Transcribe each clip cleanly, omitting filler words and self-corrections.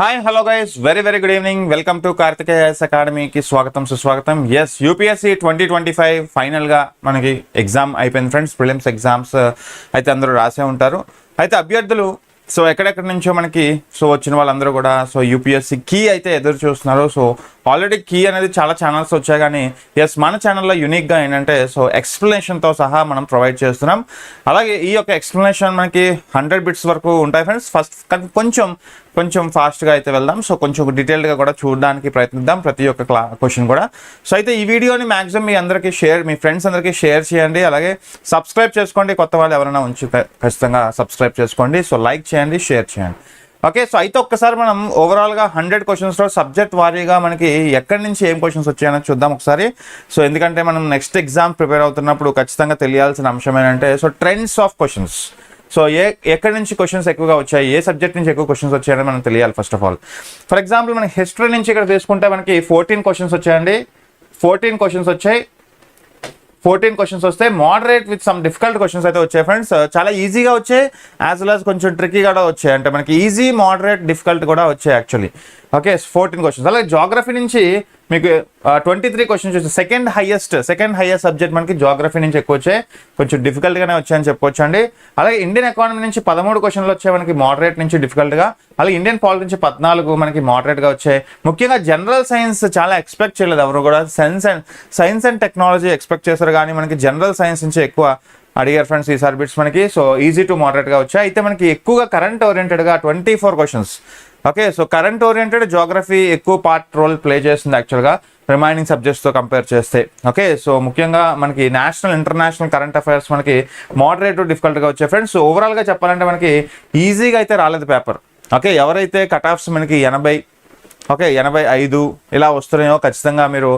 Hi hello guys very good evening. Welcome to SKIAS అకాడమీకి స్వాగతం సుస్వాగతం. ఎస్ యూపీఎస్సీ 2025 ఫైనల్గా మనకి ఎగ్జామ్ అయిపోయింది ఫ్రెండ్స్. ప్రిలిమ్స్ ఎగ్జామ్స్ అయితే అందరూ రాసే ఉంటారు. అయితే అభ్యర్థులు ఎక్కడెక్కడి నుంచో మనకి వచ్చిన వాళ్ళందరూ కూడా యూపీఎస్సీ కీ అయితే ఎదురు చూస్తున్నారు. ఆల్రెడీ కీ అనేది చాలా ఛానల్స్ వచ్చాయి, కానీ ఎస్ మన ఛానల్లో యూనిక్గా ఏంటంటే ఎక్స్ప్లెనేషన్తో సహా మనం ప్రొవైడ్ చేస్తున్నాం. అలాగే ఈ యొక్క ఎక్స్ప్లెనేషన్ మనకి 100 బిట్స్ వరకు ఉంటాయి ఫ్రెండ్స్. ఫస్ట్ కొంచెం ఫాస్ట్గా అయితే వెళ్దాం. కొంచెం డీటెయిల్డ్గా కూడా చూడడానికి ప్రయత్నిద్దాం ప్రతి ఒక్క క్వశ్చన్ కూడా. అయితే ఈ వీడియోని మ్యాక్సిమం మీ ఫ్రెండ్స్ అందరికీ షేర్ చేయండి. అలాగే సబ్స్క్రైబ్ చేసుకోండి. కొత్త వాళ్ళు ఎవరైనా ఖచ్చితంగా సబ్స్క్రైబ్ చేసుకోండి. లైక్ చేయండి, షేర్ చేయండి. ఓకే, అయితే ఒక్కసారి మనం ఓవరాల్గా 100 క్వశ్చన్స్లో సబ్జెక్ట్ వారీగా మనకి ఎక్కడి నుంచి ఏం క్వశ్చన్స్ వచ్చాయని చూద్దాం ఒకసారి. ఎందుకంటే మనం నెక్స్ట్ ఎగ్జామ్ ప్రిపేర్ అవుతున్నప్పుడు ఖచ్చితంగా తెలియాల్సిన అంశం ఏంటంటే ట్రెండ్స్ ఆఫ్ క్వశ్చన్స్. ఎక్కడి నుంచి క్వశ్చన్స్ ఎక్కువగా వచ్చాయి, ఏ సబ్జెక్ట్ నుంచి ఎక్కువ క్వశ్చన్స్ వచ్చాయని మనం తెలియాలి first of all. For example మనకి హిస్టరీ నుంచి ఇక్కడ తీసుకుంటే మనకి 14 క్వశ్చన్స్ వచ్చాయండి. 14 క్వశ్చన్స్ వచ్చాయి. 14 క్వశ్చన్స్ వస్తే moderate with some difficult questions అయితే వచ్చాయి ఫ్రెండ్స్. చాలా ఈజీగా వచ్చాయి, యాజ్ వెల్ యాజ్ కొంచెం ట్రిక్కీ కూడా వచ్చాయి. అంటే మనకి ఈజీ, మోడరేట్, డిఫికల్ట్ కూడా వచ్చాయి యాక్చువల్లీ. Okay, 14 questions. అలాగే జాగ్రఫీ నుంచి మీకు 23 క్వశ్చన్స్ వచ్చాయి. సెకండ్ హైయెస్ట్ సబ్జెక్ట్ మనకి జాగ్రఫీ నుంచి ఎక్కువ వచ్చాయి, కొంచెం డిఫికల్ట్గానే వచ్చాయని చెప్పొచ్చు అండి. అలాగే ఇండియన్ ఎకానమీ నుంచి 13 క్వశ్చన్లు వచ్చాయి మనకి మోడరేట్ నుంచి డిఫికల్ట్గా. అలాగే ఇండియన్ పాలిటీ నుంచి 14 మనకి మోడరేట్గా వచ్చాయి. ముఖ్యంగా జనరల్ సైన్స్ చాలా ఎక్స్పెక్ట్ చేయలేదు ఎవరు కూడా. సైన్స్ అండ్ టెక్నాలజీ ఎక్స్పెక్ట్ చేశారు, కానీ మనకి జనరల్ సైన్స్ నుంచి ఎక్కువ అడిగారు ఫ్రెండ్స్ ఈసారి బిట్స్ మనకి. ఈజీ టు మోడరేట్గా వచ్చాయి. అయితే మనకి ఎక్కువగా కరెంట్ ఓరియంటెడ్గా 24 questions. Okay, current oriented geography ఎక్కువ పార్ట్ రోల్ ప్లే చేస్తుంది యాక్చువల్గా రిమైనింగ్ సబ్జెక్ట్స్తో కంపేర్ చేస్తే. ఓకే, ముఖ్యంగా మనకి నేషనల్ ఇంటర్నేషనల్ కరెంట్ అఫైర్స్ మనకి మోడరేట్ డిఫికల్ట్గా వచ్చాయి ఫ్రెండ్స్. ఓవరాల్గా చెప్పాలంటే మనకి ఈజీగా అయితే రాలేదు పేపర్. ఓకే, ఎవరైతే కట్ ఆఫ్స్ మనకి 80 85 ఇలా వస్తున్నాయో ఖచ్చితంగా మీరు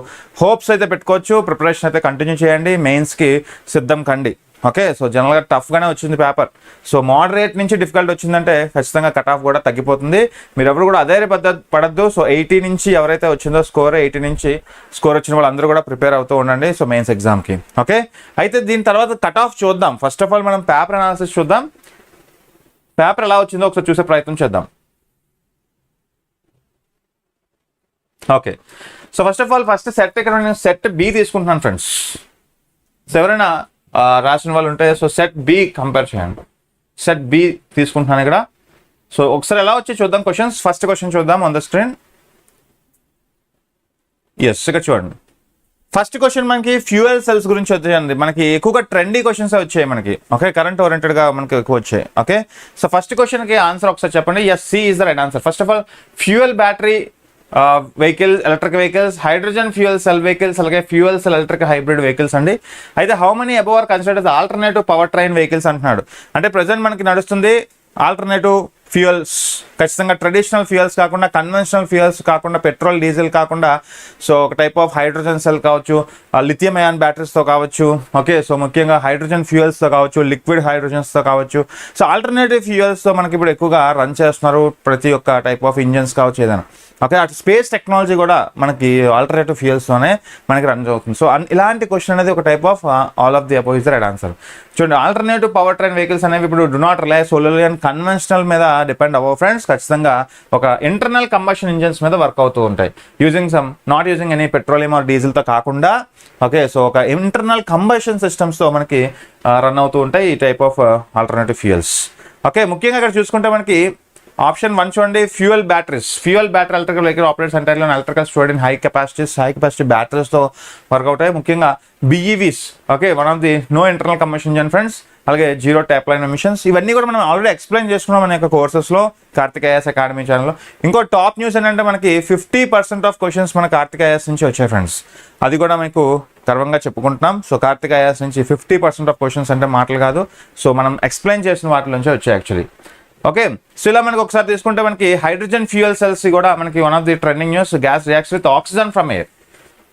హోప్స్ అయితే పెట్టుకోవచ్చు. ప్రిపరేషన్ అయితే కంటిన్యూ చేయండి, మెయిన్స్కి సిద్ధం కండి. ఓకే, జనరల్గా టఫ్గానే వచ్చింది పేపర్. మోడరేట్ నుంచి డిఫికల్ట్ వచ్చిందంటే ఖచ్చితంగా కట్ ఆఫ్ కూడా తగ్గిపోతుంది. మీరు ఎవరు కూడా అదే పడద్దు. 80 నుంచి ఎవరైతే వచ్చిందో స్కోర్, 80 నుంచి స్కోర్ వచ్చిన వాళ్ళందరూ కూడా ప్రిపేర్ అవుతూ ఉండండి మెయిన్స్ ఎగ్జామ్కి. ఓకే, అయితే దీని తర్వాత కట్ ఆఫ్ చూద్దాం. ఫస్ట్ ఆఫ్ ఆల్ మనం పేపర్ అనాలిసిస్ చూద్దాం. పేపర్ ఎలా వచ్చిందో ఒకసారి చూసే ప్రయత్నం చేద్దాం. Okay, first of all set ఇక్కడ నేను సెట్ బి తీసుకుంటున్నాను ఫ్రెండ్స్. ఎవరైనా రాసిన వాళ్ళు ఉంటే సెట్ బి కంపేర్ చేయండి. సెట్ బి తీసుకుంటున్నాను ఇక్కడ. ఒకసారి ఎలా వచ్చి చూద్దాం క్వశ్చన్స్. ఫస్ట్ క్వశ్చన్ చూద్దాం ఆన్ ద స్క్రీన్. ఎస్, ఇక్కడ చూడండి. ఫస్ట్ క్వశ్చన్ మనకి ఫ్యూయల్ సెల్స్ గురించి వచ్చాయండి. మనకి ఎక్కువగా ట్రెండీ క్వశ్చన్స్ వచ్చాయి మనకి. ఓకే, కరెంట్ ఓరియంటెడ్గా మనకి ఎక్కువ వచ్చాయి. ఓకే, ఫస్ట్ క్వశ్చన్కి ఆన్సర్ ఒకసారి చెప్పండి. Yes, C is the right answer. First of all fuel battery vehicle, electric vehicles, hydrogen fuel cell vehicles, అలాగే fuel cell electric hybrid vehicles అండి. అయితే how many above are considered alternative power train vehicles అంటున్నాడు. అంటే present మనకి నడుస్తుంది alternative fuels. ఖచ్చితంగా traditional fuels కాకుండా, conventional fuels కాకుండా, పెట్రోల్ డీజిల్ కాకుండా ఒక టైప్ ఆఫ్ హైడ్రోజన్ సెల్ కావచ్చు, లిథియం అయాన్ బ్యాటరీస్తో కావచ్చు. ఓకే, ముఖ్యంగా హైడ్రోజన్ ఫ్యూయల్స్తో కావచ్చు, లిక్విడ్ హైడ్రోజన్స్తో కావచ్చు. ఆల్టర్నేటివ్ ఫ్యూయల్స్తో మనకి ఇప్పుడు ఎక్కువగా రన్ చేస్తున్నారు ప్రతి ఒక్క టైప్ ఆఫ్ ఇంజన్స్ కావచ్చు ఏదైనా. ఓకే, అటు స్పేస్ టెక్నాలజీ కూడా మనకి ఆల్టర్నేటివ్ ఫ్యూయల్స్తోనే మనకి రన్ అవుతుంది. ఇలాంటి క్వశ్చన్ అనేది ఒక type of all of the above is the right answer. చూడండి, ఆల్టర్నేటివ్ పవర్ ట్రైన్ వెహికల్స్ అనేవి ఇప్పుడు do not rely solarly and conventional మీద డిపెండ్ అవ్వవు ఫ్రెండ్స్. ఖచ్చితంగా ఒక ఇంటర్నల్ కంబషన్ ఇంజన్స్ మీద వర్క్ అవుతూ ఉంటాయి. Not using any petroleum or డీజిల్తో కాకుండా. ఓకే, ఒక ఇంటర్నల్ కంబషన్ సిస్టమ్స్తో మనకి రన్ అవుతూ ఉంటాయి ఈ type of alternative fuels. Okay, ముఖ్యంగా ఇక్కడ చూసుకుంటే మనకి ఆప్షన్ 1 చూడండి, fuel battery electrical vehicle operates entirely on electrical stored in high capacity బ్యాటరీస్తో వర్క్ అవుతాయి. ముఖ్యంగా BEVs. Okay, one of the no internal combustion engine friends. అలాగే జీరో ట్యాప్ లైన్ ఎమిషన్స్. ఇవన్నీ కూడా మనం ఆల్రెడీ ఎక్స్ప్లెయిన్ చేసుకున్నాం మన యొక్క కోర్సెస్లో SKIAS అకాడమీ ఛానల్లో. ఇంకో టాప్ న్యూస్ ఏంటంటే మనకి 50% ఆఫ్ క్వశ్చన్స్ మన SKIAS నుంచి వచ్చాయి ఫ్రెండ్స్. అది కూడా మీకు గర్వంగా చెప్పుకుంటున్నాం. SKIAS నుంచి 50% ఆఫ్ క్వశ్చన్స్ అంటే మాటలు కాదు. మనం ఎక్స్ప్లెయిన్ చేసిన వాటి నుంచి వచ్చాయి యాక్చువల్లీ. ఓకే, ఇలా మనకి ఒకసారి తీసుకుంటే మనకి హైడ్రోజన్ ఫ్యూయల్ సెల్స్ కూడా మనకి one of the trending news. Gas reacts with oxygen from air.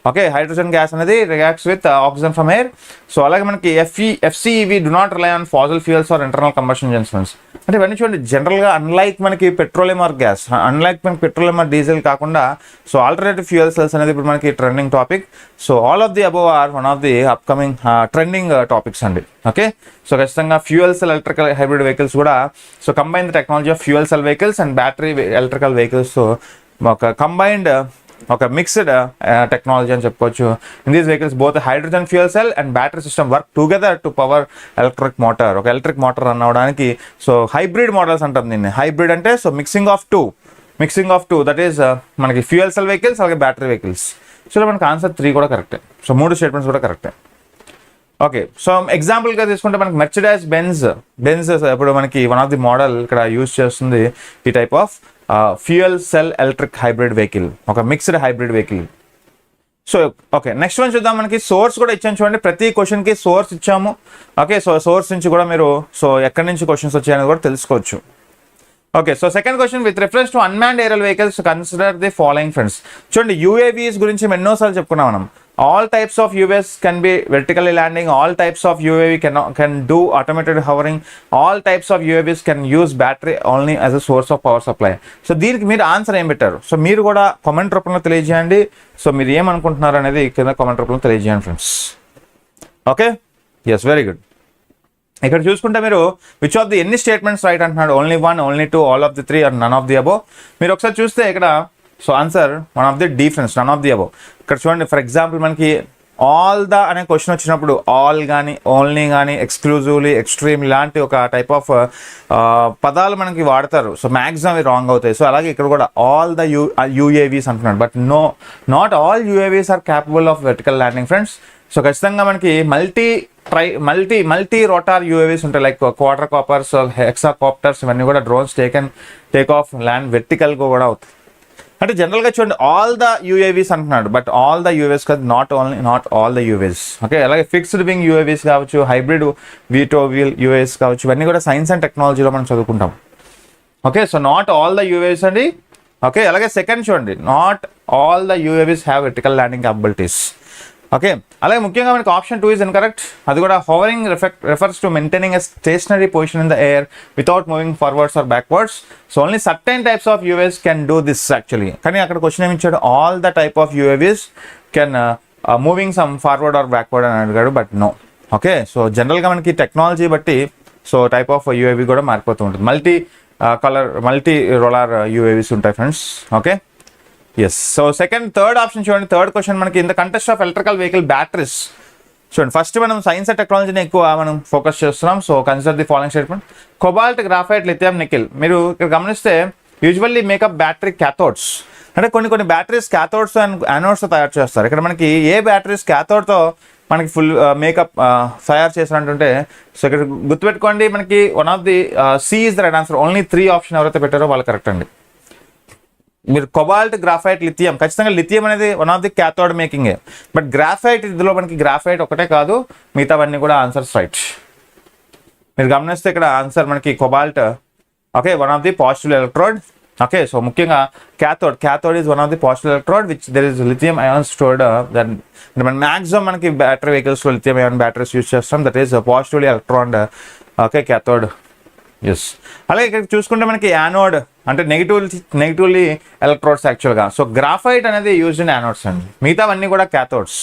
Okay, hydrogen gas అనేది reacts with oxygen from air. So అలాగే మనకి FCEV do not rely on fossil fuels or internal combustion engines friends. అంటే ఇవన్నీ చూడండి, జనరల్గా unlike మనకి petroleum or gas, unlike మనకి petroleum or diesel కాకుండా సో ఆల్టర్నేటివ్ ఫ్యూయల్ సెల్స్ అనేది ఇప్పుడు మనకి trending topic. So all of the above are one of the upcoming trending topics అండి. ఓకే, సో ఖచ్చితంగా fuel cell electrical hybrid vehicles కూడా so combine the technology of fuel cell vehicles and battery electrical vehicles. So ఒక combined ఒక mixed technology అని చెప్పుకోవచ్చు. In these vehicles both hydrogen fuel cell and battery system work together to power electric motor. ఒక electric motor run అవ్వడానికి so hybrid models అంటాం దీన్ని. Hybrid అంటే so mixing of two that is మనకి fuel cell vehicles అలాగే battery vehicles. So మనకి answer 3 కూడా కరెక్టే. సో 3 స్టేట్మెంట్స్ కూడా కరెక్టే. ఓకే, సో ఎగ్జాంపుల్గా తీసుకుంటే మనకి మెర్సిడెస్ బెంజ్ ఇప్పుడు మనకి వన్ ఆఫ్ ది మోడల్ ఇక్కడ యూజ్ చేస్తుంది ఈ type of fuel cell electric hybrid vehicle, ఒక mixed hybrid vehicle. So okay, next one చూద్దాం. మనకి సోర్స్ కూడా ఇచ్చాను చూడండి, ప్రతి క్వశ్చన్కి సోర్స్ ఇచ్చాము. ఓకే, సో సోర్స్ నుంచి కూడా మీరు సో ఎక్కడి నుంచి క్వశ్చన్స్ వచ్చాయని కూడా తెలుసుకోవచ్చు. Okay, so second question, with reference to unmanned aerial vehicles consider the following friends. చూడండి, యూఏవీస్ గురించి ఎన్నోసార్లు చెప్పుకున్నాం మనం. All types of UAVs can be vertically landing. All types of UAV can do automated hovering. All types of UAVs can use battery only as a source of power supply. So దీనికి మీరు answer ఏం పెట్టారు? So మీరు కూడా comment రూపంలో తెలియజేయండి. So మీరు ఏమనుకుంటున్నారు అనేది కింద కామెంట్ రూపంలో తెలియజేయండి friends. Okay, yes, very good. ఇక్కడ చూసుకుంటే మీరు విచ్ ఆఫ్ ది ఎన్ని స్టేట్మెంట్స్ రైట్ అంటున్నాడు? Only 1, only 2, all of the 3 are none of the above. మీరు ఒకసారి చూస్తే ఇక్కడ so answer one of the D friends, none of the above. ఇక్కడ చూడండి, ఫర్ ఎగ్జాంపుల్ మనకి ఆల్ ద అనే క్వశ్చన్ వచ్చినప్పుడు ఆల్ కానీ ఓన్లీ కానీ ఎక్స్క్లూజివ్లీ ఎక్స్ట్రీమ్ ఇలాంటి ఒక టైప్ ఆఫ్ పదాలు మనకి వాడతారు. సో మ్యాక్సిమం అవి రాంగ్ అవుతాయి. సో అలాగే ఇక్కడ కూడా ఆల్ ద యూఏవీస్ అంటున్నాడు, but not all UAVs are capable of vertical landing friends. So ఖచ్చితంగా మనకి మల్టీ రోటార్ యూఏవీస్ ఉంటాయి, like quadcopters, hexacopters, ఇవన్నీ కూడా డ్రోన్స్ టేక్ ఆఫ్ ల్యాండ్ వెర్టికల్గా కూడా అవుతాయి. అంటే జనరల్గా చూడండి, ఆల్ ద యూఏవీస్ అంటున్నాడు, బట్ ఆల్ ద యూఏవీస్ కాదు, not all the UAVs. Okay, అలాగే ఫిక్స్డ్ వింగ్ యూఏవీస్ కావచ్చు, హైబ్రిడ్ వీల్ యూఏవీస్ కావచ్చు, ఇవన్నీ కూడా సైన్స్ అండ్ టెక్నాలజీలో మనం చదువుకుంటాం. Okay, so not all the UAVs అండి. ఓకే, అలాగే సెకండ్ చూడండి, not all the UAVs have vertical landing capabilities. Okay, అలాగే ముఖ్యంగా మనకి ఆప్షన్ 2 ఇస్ ఇన్కరెక్ట్. అది కూడా hovering refers to maintaining a stationary position in the air without moving forwards or backwards. So only certain types of UAVs can do this actually. కానీ అక్కడ question ఏమి ఇచ్చాడు? All the type of UAVs can moving some forward or backward అని అడిగాడు, but no. Okay, so జనరల్గా మనకి technology బట్టి so type of UAV కూడా మారిపోతూ ఉంటుంది. మల్టీ రోలార్ యూఏవీస్ ఉంటాయి friends. Okay, yes. So third option చూడండి, థర్డ్ క్వశ్చన్ మనకి in the context of electrical vehicle batteries. చూడండి, ఫస్ట్ మనం సైన్స్ అండ్ టెక్నాలజీని ఎక్కువ మనం ఫోకస్ చేస్తున్నాం. So consider the following statement. Cobalt, graphite, lithium, nickel. మీరు ఇక్కడ గమనిస్తే యూజువల్లీ మేకప్ బ్యాటరీ క్యాథోడ్స్. అంటే కొన్ని బ్యాటరీస్ క్యాథోడ్స్ అండ్ యానోడ్స్తో తయారు చేస్తారు. ఇక్కడ మనకి ఏ బ్యాటరీస్ క్యాథోడ్తో మనకి ఫుల్ మేకప్ తయారు చేసినట్టుంటే, సో ఇక్కడ గుర్తుపెట్టుకోండి, మనకి one of the C is the right answer. Only 3 option ఎవరైతే పెట్టారో వాళ్ళు కరెక్ట్ అండి. మీరు కొబాల్ట్, గ్రాఫైట్, లిథియం, ఖచ్చితంగా లిథియం అనేది వన్ ఆఫ్ ది క్యాథోడ్ మేకింగే, బట్ గ్రాఫైట్ ఇందులో మనకి గ్రాఫైట్ ఒకటే కాదు, మిగతావన్నీ కూడా ఆన్సర్స్ రైట్. మీరు గమనిస్తే ఇక్కడ ఆన్సర్ మనకి cobalt, okay, one of the positive electrode. Okay, so ముఖ్యంగా cathode is one of the positive electrode which there is lithium ion stored. That మన మ్యాక్సిమం మనకి బ్యాటరీ వెహికల్స్లో లిథియం అయాన్ బ్యాటరీస్ యూజ్ చేస్తాం, that is positively electron. Okay, cathode. Yes, అలాగే ఇక్కడ చూసుకుంటే మనకి యానోడ్ అంటే నెగిటివ్లీ ఎలక్ట్రోడ్స్ యాక్చువల్గా. సో గ్రాఫైట్ అనేది యూజ్డ్ ఇన్ యానోడ్స్ అండి, మిగతావన్నీ కూడా క్యాథోడ్స్.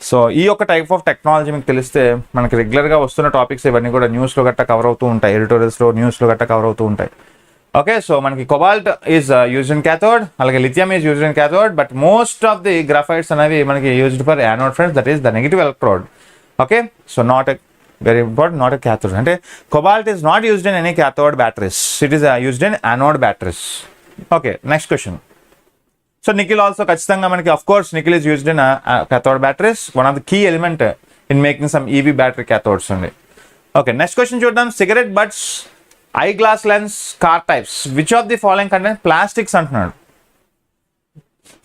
సో ఈ యొక్క టైప్ ఆఫ్ టెక్నాలజీ మీకు తెలిస్తే మనకి రెగ్యులర్గా వస్తున్న టాపిక్స్ ఇవన్నీ కూడా న్యూస్లో గట్టా కవర్ అవుతూ ఉంటాయి, ఎడిటోరియల్స్లో న్యూస్లో గట్టా కవర్ అవుతూ ఉంటాయి. ఓకే, సో మనకి cobalt is used in cathode, అలాగే lithium is used in cathode, but most of the graphites అనేవి మనకి used for anode friends, that is the negative electrode. Okay, so not a very important, not a cathode. అంటే cobalt is not used in any cathode batteries, it is used in anode batteries. Okay, next question. So nickel also ఖచ్చితంగా మనకి of course nickel is used in cathode batteries, one of the key element in making some EV battery cathodes only. Okay, next question చూద్దాం. cigarette butts, eye glass lens, car types, which of the following contain plastics అంటున్నాడు.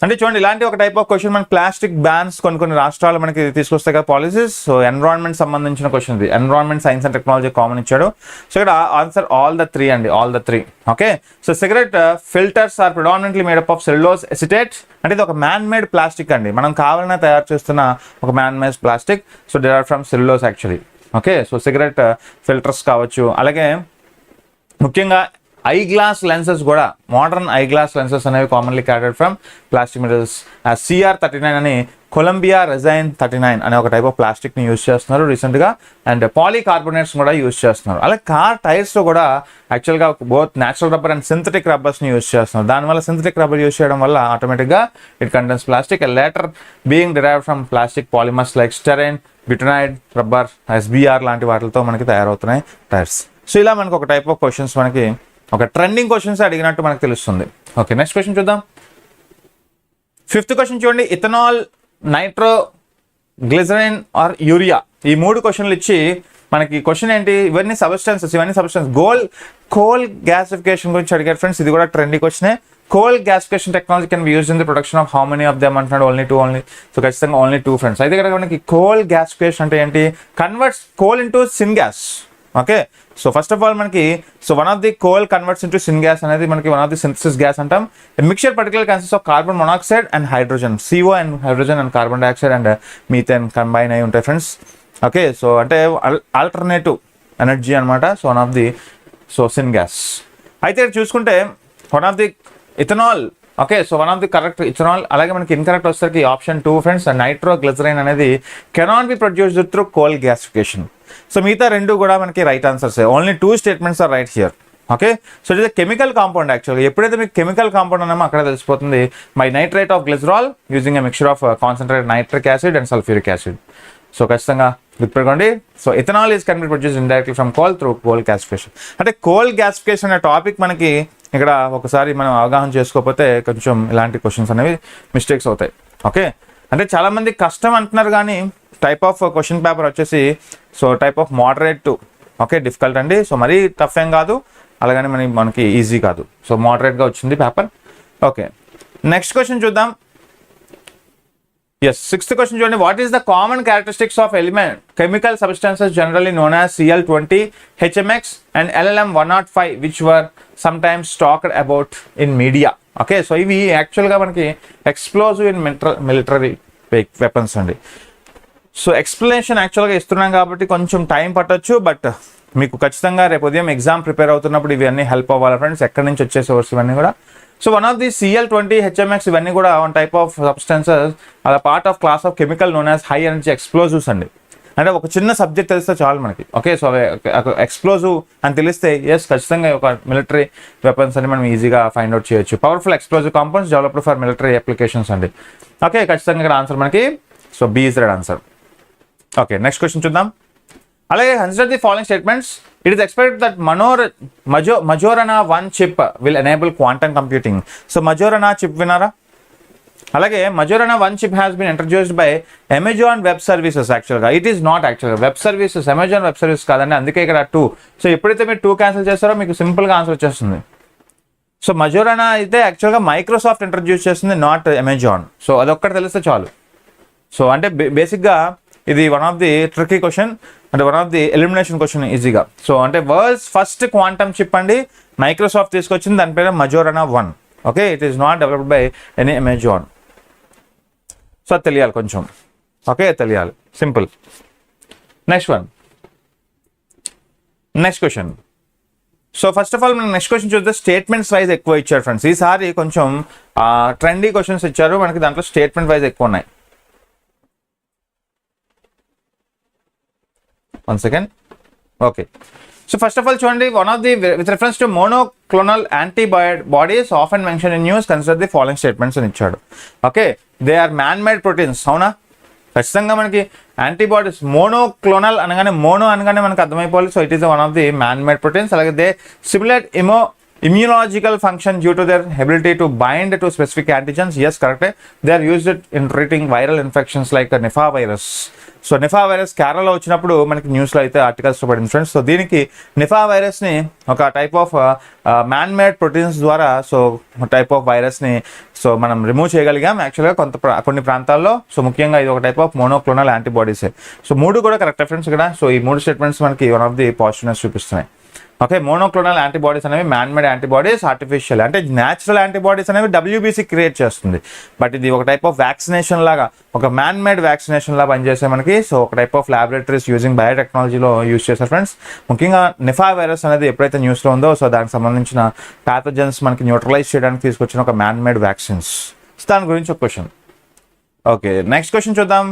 అంటే చూడండి ఇలాంటి ఒక type of question మనకి plastic bans కొన్ని రాష్ట్రాలు మనకి తీసుకొస్తాయి కదా పాలసీస్. సో ఎన్విరాన్మెంట్ సంబంధించిన క్వశ్చన్ ఇది, environment science and technology common ఇచ్చాడు. సో ఇక్కడ ఆన్సర్ ఆల్ ద త్రీ అండి, all the three. Okay, so cigarette filters are predominantly made up of cellulose acetate. అంటే ఇది ఒక మ్యాన్ మేడ్ ప్లాస్టిక్ అండి, మనం కావాలనే తయారు చేస్తున్న ఒక man made plastic. So they are from cellulose actually. Okay, so cigarette filters కావచ్చు, అలాగే ముఖ్యంగా ఐ గ్లాస్ లెన్సెస్ కూడా, మోడర్న్ ఐ గ్లాస్ లెన్సెస్ అనేవి commonly coated from plastic materials. CR39 అని కొలంబియా రెజైన్ 39 అనే ఒక టైప్ ఆఫ్ ప్లాస్టిక్ని యూజ్ చేస్తున్నారు రీసెంట్గా. అండ్ పాలీకార్బోనేట్స్ కూడా యూజ్ చేస్తున్నారు. అలాగే కార్ టైర్స్లో కూడా యాక్చువల్గా both natural rubber and synthetic రబ్బర్స్ని యూజ్ చేస్తున్నారు. దానివల్ల సింథటిక్ రబ్బర్ యూజ్ చేయడం వల్ల ఆటోమేటిక్గా it contains plastic. Later being derived from plastic polymers like styrene, butadiene, rubber, SBR లాంటి వాటితో మనకి తయారవుతున్నాయి టైర్స్. సో ఇలా మనకు ఒక టైప్ ఆఫ్ క్వశ్చన్స్ మనకి ఒక ట్రెండింగ్ క్వశ్చన్స్ అడిగినట్టు మనకు తెలుస్తుంది. ఓకే, నెక్స్ట్ క్వశ్చన్ చూద్దాం. 5th క్వశ్చన్ చూడండి. Ethanol, nitro glycerin or urea, ఈ 3 క్వశ్చన్లు ఇచ్చి మనకి క్వశ్చన్ ఏంటి, ఇవన్నీ సబ్స్టెన్సెస్ కోల్ గ్యాసిఫికేషన్ గురించి అడిగారు ఫ్రెండ్స్. ఇది కూడా ట్రెండీ క్వశ్చనే. Coal gasification technology can be used in the production of how many of them అంటున్నాడు. ఓన్లీ. సో ఖచ్చితంగా ఓన్లీ 2 ఫ్రెండ్స్. అయితే ఇక్కడ మనకి కోల్ గ్యాసిఫికేషన్ అంటే ఏంటి, converts coal into syngas. Okay, so first of all మనకి one of the coal converts into syngas అనేది మనకి one of the synthesis gas అంటాం. Mixture particular consist of carbon monoxide and hydrogen, CO and hydrogen and carbon dioxide and methane combine అయి ఉంటాయి friends. Okay, so అంటే alternative energy అనమాట. So one of the sin gas. అయితే ఇక్కడ చూసుకుంటే one of the ethanol. Okay, so one of the correct ethanol. అలాగే మనకి incorrect వచ్చేసరికి ఆప్షన్ 2 ఫ్రెండ్స్, నైట్రో గ్లిజరైన్ అనేది cannot be produced through coal gasification. So మిగతా 2 కూడా మనకి right answers. Only 2 statements are right here. Okay, so it is chemical compound యాక్చువల్గా. ఎప్పుడైతే మీకు కెమికల్ కాంపౌండ్ అన్నామో అక్కడ తెలిసిపోతుంది. By nitrate of glycerol using a mixture of concentrated nitric acid and sulphuric acid. So ఖచ్చితంగా గుర్తుపెట్టుకోండి. So ethanol is can be produced indirectly from coal through coal gasification. అంటే coal gasification అనే topic మనకి ఇక్కడ ఒకసారి మనం అవగాహన చేసుకోకపోతే కొంచెం ఇలాంటి క్వశ్చన్స్ అనేవి మిస్టేక్స్ అవుతాయి. ఓకే, అంటే చాలామంది కష్టం అంటున్నారు కానీ టైప్ ఆఫ్ క్వశ్చన్ పేపర్ వచ్చేసి type of moderate to difficult అండి. సో మరీ టఫ్ ఏం కాదు, అలాగని మనకి ఈజీ కాదు. సో మోడరేట్గా వచ్చింది పేపర్. ఓకే, నెక్స్ట్ క్వశ్చన్ చూద్దాం. 6th క్వశ్చన్ చూడండి. What is the common characteristics of element chemical substances generally known as CL20, HMX and LLM105 which were some times talked about in media. Okay, so ఇవి యాక్చువల్గా మనకి explosive in military weapons అండి. So explanation యాక్చువల్గా ఇస్తున్నాం కాబట్టి కొంచెం time పట్టొచ్చు, but మీకు ఖచ్చితంగా రేపు ఉదయం ఎగ్జామ్ ప్రిపేర్ అవుతున్నప్పుడు ఇవన్నీ హెల్ప్ అవ్వాలి ఫ్రెండ్స్. ఎక్కడి నుంచి వచ్చే సోర్స్ ఇవన్నీ కూడా. So one of the CL20, HMX ఇవన్నీ కూడా వన్ టైప్ ఆఫ్ సబ్స్టెన్సెస్ అలా part of class of chemical known as high energy explosives అండి. అంటే ఒక చిన్న సబ్జెక్ట్ తెలిస్తే చాలు మనకి. ఓకే, సో ఎక్స్ప్లోజివ్ అని తెలిస్తే ఖచ్చితంగా ఒక మిలిటరీ వెపన్స్ అని మనం ఈజీగా ఫైండ్ అవుట్ చేయొచ్చు. Powerful explosive compounds developed for military applications అండి. ఓకే, ఖచ్చితంగా ఇక్కడ ఆన్సర్ మనకి B is right answer. Okay, next question చూద్దాం. అలాగే consider the following statements. It is expected that Majorana 1 chip will enable quantum computing. So Majorana chip విన్నారా? అలాగే Majorana 1 chip has been introduced by Amazon Web Services. యాక్చువల్గా it is not యాక్చువల్గా Web Services, Amazon Web Service కాదండి. అందుకే ఇక్కడ 2. So ఎప్పుడైతే మీరు 2 cancel చేస్తారో మీకు సింపుల్గా ఆన్సర్ వచ్చేస్తుంది. సో మజోరనా అయితే యాక్చువల్గా మైక్రోసాఫ్ట్ ఇంట్రడ్యూస్ చేస్తుంది, నాట్ అమెజాన్. సో అదొక్కటి తెలిస్తే చాలు. సో అంటే బేసిక్గా ఇది one of the tricky question, అంటే one of the elimination question ఈజీగా. సో అంటే వరల్డ్స్ ఫస్ట్ క్వాంటమ్ చిప్ అండి, మైక్రోసాఫ్ట్ తీసుకొచ్చింది, దాని పేరు Majorana 1. Okay, it is not developed by any Amazon. So అది తెలియాలి కొంచెం. ఓకే, తెలియాలి, simple. Next question. So first of all మనం నెక్స్ట్ క్వశ్చన్ చూస్తే స్టేట్మెంట్స్ వైజ్ ఎక్కువ ఇచ్చారు ఫ్రెండ్స్. ఈసారి కొంచెం ట్రెండీ క్వశ్చన్స్ ఇచ్చారు మనకి, దాంట్లో స్టేట్మెంట్ వైజ్ ఎక్కువ ఉన్నాయి. 1 second. Okay, so first of all చూడండి. One of the with reference to monoclonal antibodies often mention in news consider the following statements అని ఇచ్చాడు. Okay, they are man made proteins. అవునా? ఖచ్చితంగా మనకి యాంటీబాడీస్ మోనోక్లోనల్ అనగానే మనకు అర్థమైపోవాలి. So it is one of the man made proteins. అలాగే they simulate immunological function due to their ability to bind to specific antigens. Yes, correct. They are used in treating viral infections like Nipah virus. So Nipah virus కేరళలో వచ్చినప్పుడు మనకి న్యూస్లో అయితే ఆర్టికల్స్లో పడింది friends. So దీనికి Nipah వైరస్ని ఒక type of man made proteins ద్వారా సో టైప్ ఆఫ్ వైరస్ని సో మనం రిమూవ్ చేయగలిగాం యాక్చువల్గా కొన్ని ప్రాంతాల్లో. సో ముఖ్యంగా ఇది ఒక టైప్ ఆఫ్ మోనోక్లోనల్ యాంటీబాడీసే. సో 3 కూడా కరెక్ట్ ఫ్రెండ్స్ ఇక్కడ. సో ఈ 3 స్టేట్మెంట్స్ మనకి వన్ ఆఫ్ ది పాజిటివ్నెస్ చూపిస్తున్నాయి. ఓకే, మోనోక్లోనల్ యాంటీబాడీస్ అనేవి మ్యాన్ మేడ్ యాంటీబాడీస్, ఆర్టిఫిషియల్ అంటే న్యాచురల్ యాంటీబాడీస్ అనేవి WBC క్రియేట్ చేస్తుంది. బట్ ఇది ఒక టైప్ ఆఫ్ వ్యాక్సినేషన్ లాగా, ఒక మ్యాన్ మేడ్ వ్యాక్సినేషన్ లాగా పనిచేసే మనకి. సో ఒక టైప్ ఆఫ్ ల్యాబొరేటరీస్ యూజింగ్ బయోటెక్నాలజీలో యూజ్ చేశారు ఫ్రెండ్స్. ముఖ్యంగా నిఫా వైరస్ అనేది ఎప్పుడైతే న్యూస్లో ఉందో సో దానికి సంబంధించిన ప్యాథోజన్స్ మనకి న్యూట్రలైజ్ చేయడానికి తీసుకొచ్చిన ఒక మ్యాన్ మేడ్ వ్యాక్సిన్స్. దాని గురించి ఒక క్వశ్చన్. ఓకే, నెక్స్ట్ క్వశ్చన్ చూద్దాం.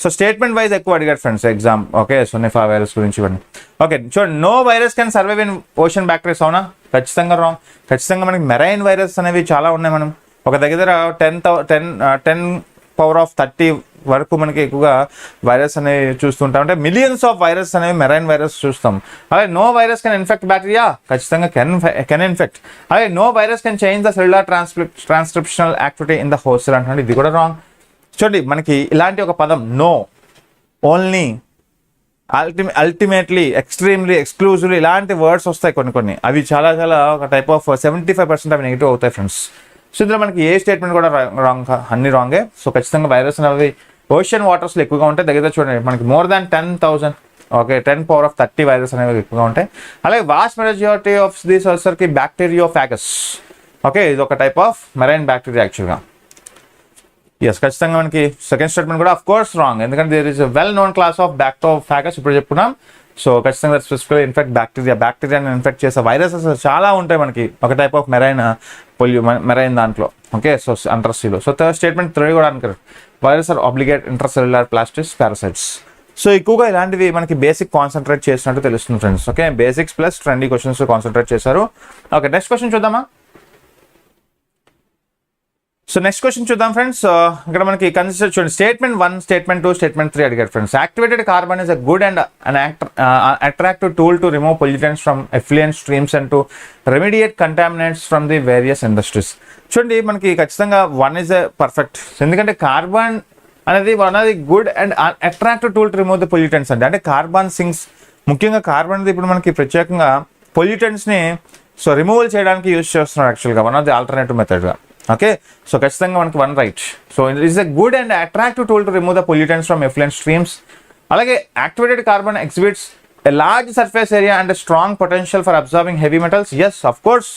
సో స్టేట్మెంట్ వైజ్ ఎక్కువ అడిగారు friends exam. Okay, so Nipah virus గురించి ఇవ్వండి. ఓకే చూడండి, no virus can survive in ocean bacterias. అవునా? ఖచ్చితంగా రాంగ్. ఖచ్చితంగా మనకి మెరైన్ వైరస్ అనేవి చాలా ఉన్నాయి. మనం ఒక దగ్గర 10⁻30 వరకు మనకి ఎక్కువగా వైరస్ అనేవి చూస్తుంటాం. అంటే మిలియన్స్ ఆఫ్ వైరస్ అనేవి మెరైన్ వైరస్ చూస్తాం. అలాగే no virus can infect bacteria, ఖచ్చితంగా కెన్ ఇన్ఫెక్ట్. అలాగే no virus can change the cellular transcriptional activity in the host cell అంటే ఇది కూడా రాంగ్. చూడండి, మనకి ఇలాంటి ఒక పదం no, only, ultimately, extremely, exclusively ఇలాంటి వర్డ్స్ వస్తాయి కొన్ని. అవి చాలా ఒక టైప్ ఆఫ్ 75% అవి నెగిటివ్ అవుతాయి ఫ్రెండ్స్. సో ఇందులో మనకి ఏ స్టేట్మెంట్ కూడా రాంగ్, అన్ని రాంగే. సో ఖచ్చితంగా వైరస్ అనేవి ఓషన్ వాటర్స్లో ఎక్కువగా ఉంటాయి. దగ్గర చూడండి మనకి మోర్ దాన్ 10,000, ఓకే 10⁻30 వైరస్ అనేవి ఎక్కువగా ఉంటాయి. అలాగే వాస్ట్ మెజారిటీ ఆఫ్ దీస్ వచ్చేసరికి బ్యాక్టీరియోఫాగస్. ఓకే, ఇది ఒక టైప్ ఆఫ్ మెరైన్ బ్యాక్టీరియా యాక్చువల్గా. ఎస్, ఖచ్చితంగా మనకి సెకండ్ స్టేట్మెంట్ కూడా ఆఫ్ కోర్స్ రాంగ్, ఎందుకంటే there is well known class of bacteriophages ఇప్పుడు చెప్పుకున్నాం. సో ఖచ్చితంగా స్పెసిఫిక్గా ఇన్ఫెక్ట్ బ్యాక్టీరియాని ఇన్ఫెక్ట్ చేసే వైరసెస్ చాలా ఉంటాయి మనకి, ఒక టైప్ ఆఫ్ మెరైన్ దాంట్లో. ఓకే, సో అంటర్సీలో. సో థర్డ్ స్టేట్మెంట్ 3 కూడా అనుకోరు, virus are obligate intracellular plastids parasites. So ఎక్కువగా ఇలాంటివి మనకి బేసిక్ కాన్సన్ట్రేట్ చేసినట్టు తెలుస్తుంది friends. Okay, basics plus trendy questions concentrate చేశారు. ఓకే, నెక్స్ట్ క్వశ్చన్ చూద్దామా. సో నెక్స్ట్ క్వశ్చన్ చూద్దాం ఫ్రెండ్స్. ఇక్కడ మనకి కన్సిడర్ చూడండి, స్టేట్మెంట్ 1, స్టేట్మెంట్ 2, స్టేట్మెంట్ 3 అడిగారు friends. Activated carbon is a good and an attractive tool to remove pollutants from effluent streams and to remediate contaminants from the various industries. చూడండి, మనకి ఖచ్చితంగా 1 is a perfect, ఎందుకంటే carbon అనేది good and attractive tool to remove the pollutants అంటే carbon sinks. ముఖ్యంగా carbon అనేది ఇప్పుడు మనకి ప్రత్యేకంగా పొల్యూటెంట్స్ని సో రిమూవల్ చేయడానికి యూజ్ చేస్తున్నారు యాక్చువల్గా, వన్ ఆఫ్ ది ఆల్టర్నేటివ్ మెథడ్గా. ఓకే, సో ఖచ్చితంగా మనకి 1 right. So it is a good and attractive tool to remove the pollutants from effluent streams. అలాగే activated carbon exhibits a large surface area and strong potential for absorbing heavy metals. Yes, of course.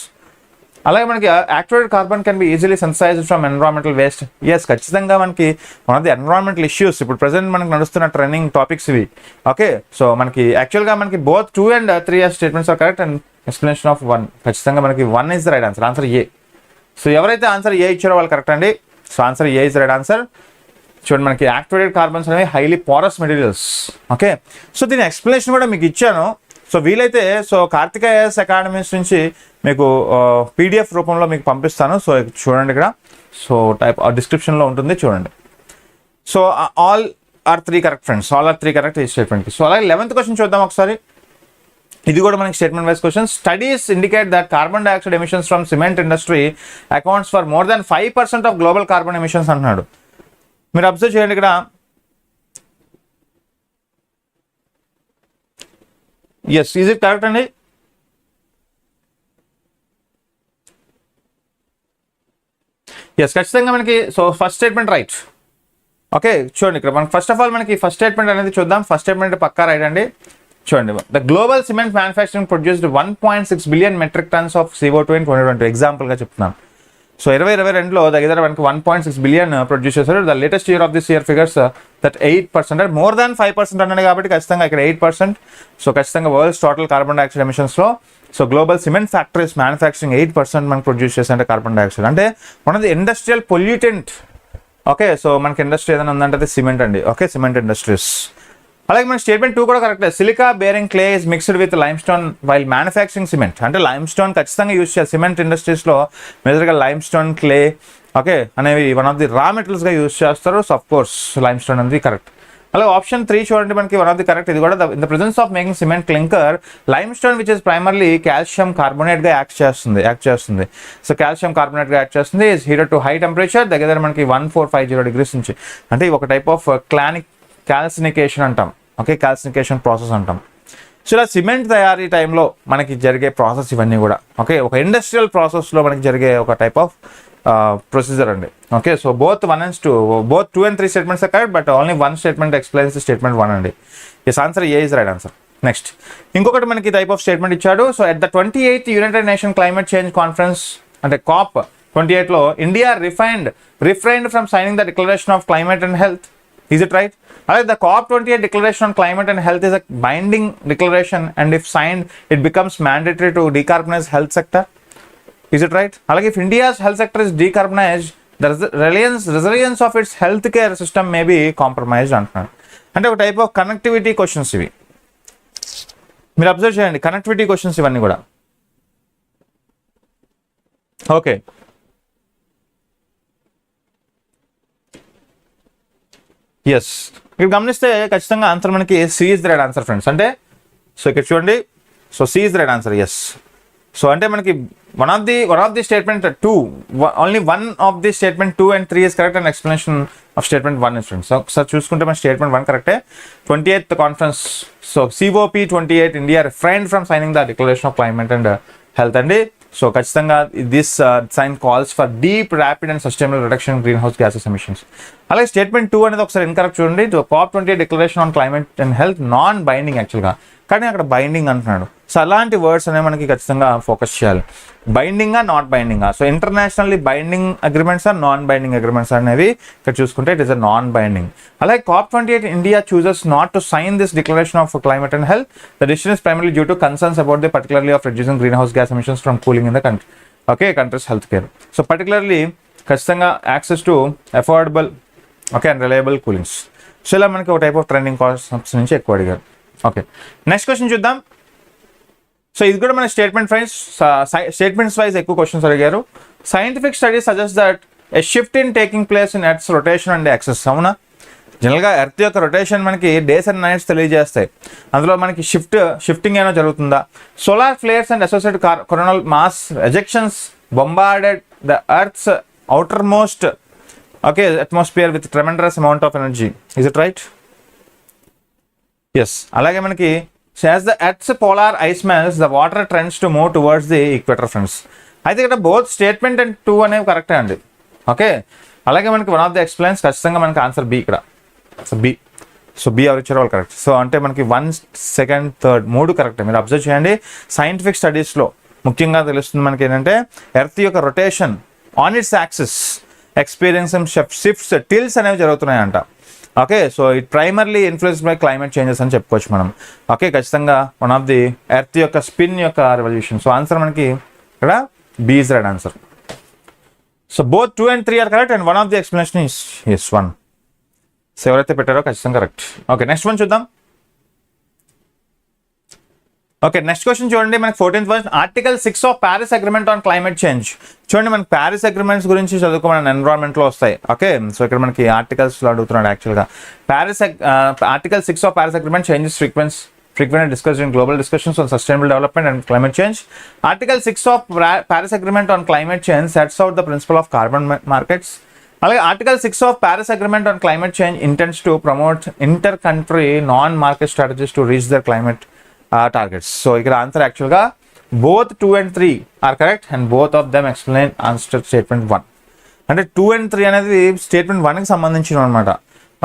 అలాగే మనకి activated carbon can be easily sensitized from environmental waste. Yes, ఖచ్చితంగా మనకి one of the environmental issues ఇప్పుడు present మనకి నడుస్తున్న trending topics ఇవి. Okay, so మనకి యాక్చువల్గా మనకి both 2 and 3 statements are correct and explanation of 1. ఖచ్చితంగా మనకి 1 is the right answer, answer A. So ఎవరైతే ఆన్సర్ ఏ ఇచ్చారో వాళ్ళు కరెక్ట్ అండి. So answer A is right answer. చూడండి, మనకి యాక్టివేటెడ్ కార్బన్స్ అనేవి highly porous materials. Okay, so దీని ఎక్స్ప్లెనేషన్ కూడా మీకు ఇచ్చాను. సో వీలైతే సో SKIAS అకాడమీస్ నుంచి మీకు PDF రూపంలో మీకు పంపిస్తాను. సో చూడండి ఇక్కడ, సో టైప్ డిస్క్రిప్షన్లో ఉంటుంది చూడండి. So all are 3 correct friends, all are 3 correct ఈ స్టేట్మెంట్కి. సో అలాగే 11th క్వశ్చన్ చూద్దాం ఒకసారి. ఇది కూడా మనకి statement wise question. Studies indicate that carbon dioxide emissions from cement industry accounts for more than 5% of global carbon emissions అంటున్నాడు. మీరు అబ్జర్వ్ చేయండి ఇక్కడ. ఎస్, ఈజ్ ఇట్ కరెక్ట్ అండి? ఎస్, ఖచ్చితంగా మనకి so first statement right. Okay, చూడండి ఇక్కడ మనకి ఫస్ట్ ఆఫ్ ఆల్ మనకి ఫస్ట్ స్టేట్మెంట్ అనేది చూద్దాం. ఫస్ట్ స్టేట్మెంట్ పక్కా రైట్ అండి. చూడండి, the global cement manufacturing produced 1.6 billion metric tons of CO2 in 2020. ఎగ్జాంపుల్గా చెప్తున్నాను. సో 2022లో దగ్గర మనకి 1.6 బిలియన్ ప్రొడ్యూస్ చేశారు. The latest year of this year figures that 8%, more than 5% అన్నాడు కాబట్టి ఖచ్చితంగా ఇక్కడ 8%. సో ఖచ్చితంగా వరల్డ్స్ టోటల్ కార్బన్ డైఆక్సైడ్ ఎమిషన్స్లో so global cement factories manufacturing 8% మనకు ప్రొడ్యూస్ చేసే కార్బన్ డైఆక్సైడ్. అంటే one of the industrial pollutant. Okay, so మనకి ఇండస్ట్రీ ఏదైనా ఉందంటే అది సిమెంట్ అండి. Okay, cement industries. అలాగే మన స్టేట్మెంట్ 2 కూడా correct. Silica bearing clay is mixed with limestone while manufacturing cement. అంటే లైమ్ స్టోన్ ఖచ్చితంగా యూజ్ చేయాలి సిమెంట్ ఇండస్ట్రీస్లో. మేజర్గా లైమ్ స్టోన్, క్లే ఓకే అనేవి వన్ ఆఫ్ ది రా మెటీరియల్స్గా యూజ్ చేస్తారు. So of course limestone అనేది కరెక్ట్. అలాగే ఆప్షన్ 3 చూడండి మనకి వన్ ఆఫ్ ది కరెక్ట్. ఇది కూడా in the presence of making cement clinker limestone which is primarily calcium carbonate గా యాక్ట్ చేస్తుంది. సో కాల్షియం కార్బోనేట్ గా యాక్ట్ చేస్తుంది. Is heated to high temperature దగ్గర మనకి 1450 డిగ్రీస్ నుంచి. అంటే ఒక టైప్ ఆఫ్ కాల్సినికేషన్ అంటాం. ఓకే, కాల్సినికేషన్ ప్రాసెస్ అంటాం. సో ఇలా సిమెంట్ తయారీ టైంలో మనకి జరిగే ప్రాసెస్ ఇవన్నీ కూడా. ఓకే, ఒక ఇండస్ట్రియల్ ప్రాసెస్లో మనకి జరిగే ఒక టైప్ ఆఫ్ ప్రొసీజర్ అండి. Okay, so both 2 and 3 statements are correct, but only 1 statement explains statement 1 అండి. Yes, answer A is right answer. Next ఇంకొకటి మనకి టైప్ ఆఫ్ స్టేట్మెంట్ ఇచ్చాడు. So at the 28th United Nation Climate Change Conference అంటే COP 28లో India refrained from signing the declaration of climate and health. Is it right? The COP 28 declaration on climate and health is a binding declaration, and if signed, it becomes mandatory to decarbonize health sector. Is it right? If India's health sector is decarbonized, the resilience of its healthcare system may be compromised. అంటే ఒక type of connectivity questions ఇవి. మీరు observe చేయండి, connectivity questions ఇవన్నీ కూడా. Okay, yes, ఇక్కడ గమనిస్తే ఖచ్చితంగా ఆన్సర్ మనకి C is the right answer friends. అంటే సో ఇక్కడ చూడండి, so C is the right answer. Yes, so అంటే మనకి one of the statement 2, only one of the statement 2 and 3 is correct and explanation of statement 1 is friends. ఒకసారి చూసుకుంటే మన statement 1 కరెక్టే. 28th conference, so COP 28 India refrained from signing the declaration of climate and health అండి. So ఖచ్చితంగా this sign calls for deep rapid and sustainable reduction greenhouse gases emissions. అలాగే statement 2 అనేది ఒకసారి incorrect చూడండి. COP 28 declaration on climate and health non binding యాక్చువల్గా, కానీ అక్కడ binding అంటున్నాడు. సో అలాంటి వర్డ్స్ అనేవి మనకి ఖచ్చితంగా ఫోకస్ చేయాలి. బైండింగా, నాట్ బైండింగా. So internationally binding agreements or non binding agreements అనేవి ఇక్కడ చూసుకుంటే it is a non binding. అలాగే COP 28 India chooses not to sign this declaration of climate and health. The decision is primarily due to concerns about the particularly of reducing green house gas emissions from cooling in the country. Okay, countries health care. So particularly ఖచ్చితంగా access to affordable and reliable కూలింగ్స్. So ఇలా మనకి ఒక type of trending concepts నుంచి ఎక్కువ అడిగారు. Okay, next question చూద్దాం. So ఇది కూడా మన స్టేట్మెంట్ ఫ్రెండ్స్, స్టేట్మెంట్స్ వైజ్ ఎక్కువ క్వశ్చన్స్ అడిగారు. Scientific studies suggest that a shift in taking place in earth's rotation and axis. అవునా, జనరల్గా ఎర్త్ యొక్క రొటేషన్ మనకి డేస్ అండ్ నైట్స్ తెలియజేస్తాయి. అందులో మనకి షిఫ్టింగ్ ఏమైనా జరుగుతుందా? Solar flares and associated coronal mass ejections bombarded the earth's outer most atmosphere with tremendous amount of energy. Is it right? Yes. Alage manaki as the Earth's polar ice melts, the water trends to move towards the equator, friends. I think both statement and 2 అనేవి కరెక్టే అండి. Okay, అలాగే మనకి one of the explains ఖచ్చితంగా మనకి answer B ఇక్కడ. So B, ఎవరు ఇచ్చారు వాళ్ళు కరెక్ట్. సో అంటే మనకి 1, 2, 3 3 కరెక్ట్. మీరు అబ్జర్వ్ చేయండి, సైంటిఫిక్ స్టడీస్లో ముఖ్యంగా తెలుస్తుంది మనకి ఏంటంటే ఎర్త్ యొక్క rotation on its axis experiencing shifts tilts అనేవి జరుగుతున్నాయంట. Okay, so it primarily influence by climate changes అని చెప్పుకోవచ్చు మనం. ఓకే, ఖచ్చితంగా వన్ ఆఫ్ ది ఎర్త్ యొక్క స్పిన్ యొక్క రెవల్యూషన్. సో ఆన్సర్ మనకి ఇక్కడ B is right answer. So both 2 and 3 are correct and one of the explanation is 1. So ఎవరైతే పెట్టారో ఖచ్చితంగా కరెక్ట్. ఓకే, నెక్స్ట్ వన్ చూద్దాం. ఓకే, నెక్స్ట్ క్వశ్చన్ చూడండి. మనకి 14th question, article 6 of Paris agreement on climate change. చూడండి, మనకి Paris agreements గురించి చదువుకోమని ఎన్విరాన్మెంట్లో వస్తాయి. ఓకే, సో ఇక్కడ మనకి ఆర్టికల్స్లో అడుగుతున్నాడు యాక్చువల్గా. Article 6 of Paris agreement changes frequently discussed in global discussions on sustainable development and climate change. Article 6 of Paris Agreement on climate change sets out the principle of carbon markets. Article 6 of Paris Agreement on climate change intends to promote inter-country non-market strategies to reach their climate targets. So ఇక్కడ answer యాక్చువల్గా both 2 and 3 are correct and both of them explain answer statement 1. అంటే 2 and 3 అనేది statement 1కి సంబంధించిన అనమాట.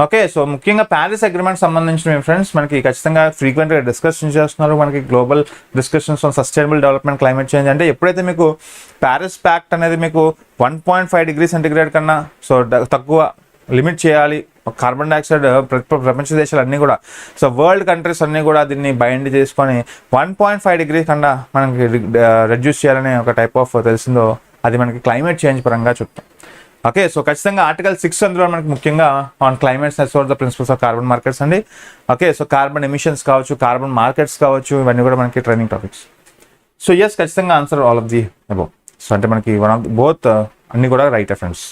Okay, so ముఖ్యంగా Paris agreement సంబంధించిన friends మనకి ఖచ్చితంగా ఫ్రీక్వెంట్గా డిస్కషన్ చేస్తున్నారు. మనకి global discussions on sustainable development climate change అంటే ఎప్పుడైతే మీకు ప్యారిస్ ప్యాక్ట్ అనేది మీకు 1.5 డిగ్రీ సెంటిగ్రేడ్ కన్నా సో తక్కువ లిమిట్ చేయాలి కార్బన్ డైఆక్సైడ్ ప్రపంచ దేశాలు అన్నీ కూడా, సో వరల్డ్ కంట్రీస్ అన్నీ కూడా దీన్ని బైండ్ చేసుకొని 1.5 డిగ్రీ కన్నా మనకి రెడ్యూస్ చేయాలనే ఒక టైప్ ఆఫ్ తెలిసిందో అది మనకి క్లైమేట్ చేంజ్ పరంగా చెప్తాం. ఓకే, సో ఖచ్చితంగా ఆర్టికల్ 6 అందులో మనకి ముఖ్యంగా on climate sets the principles of carbon markets అండి. ఓకే, సో కార్బన్ ఎమిషన్స్ కావచ్చు, కార్బన్ మార్కెట్స్ కావచ్చు, ఇవన్నీ కూడా మనకి ట్రైనింగ్ టాపిక్స్. సో ఎస్, ఖచ్చితంగా answer all of the above. So అంటే మనకి వన్ ఆఫ్ ది బోత్ అన్ని కూడా right friends.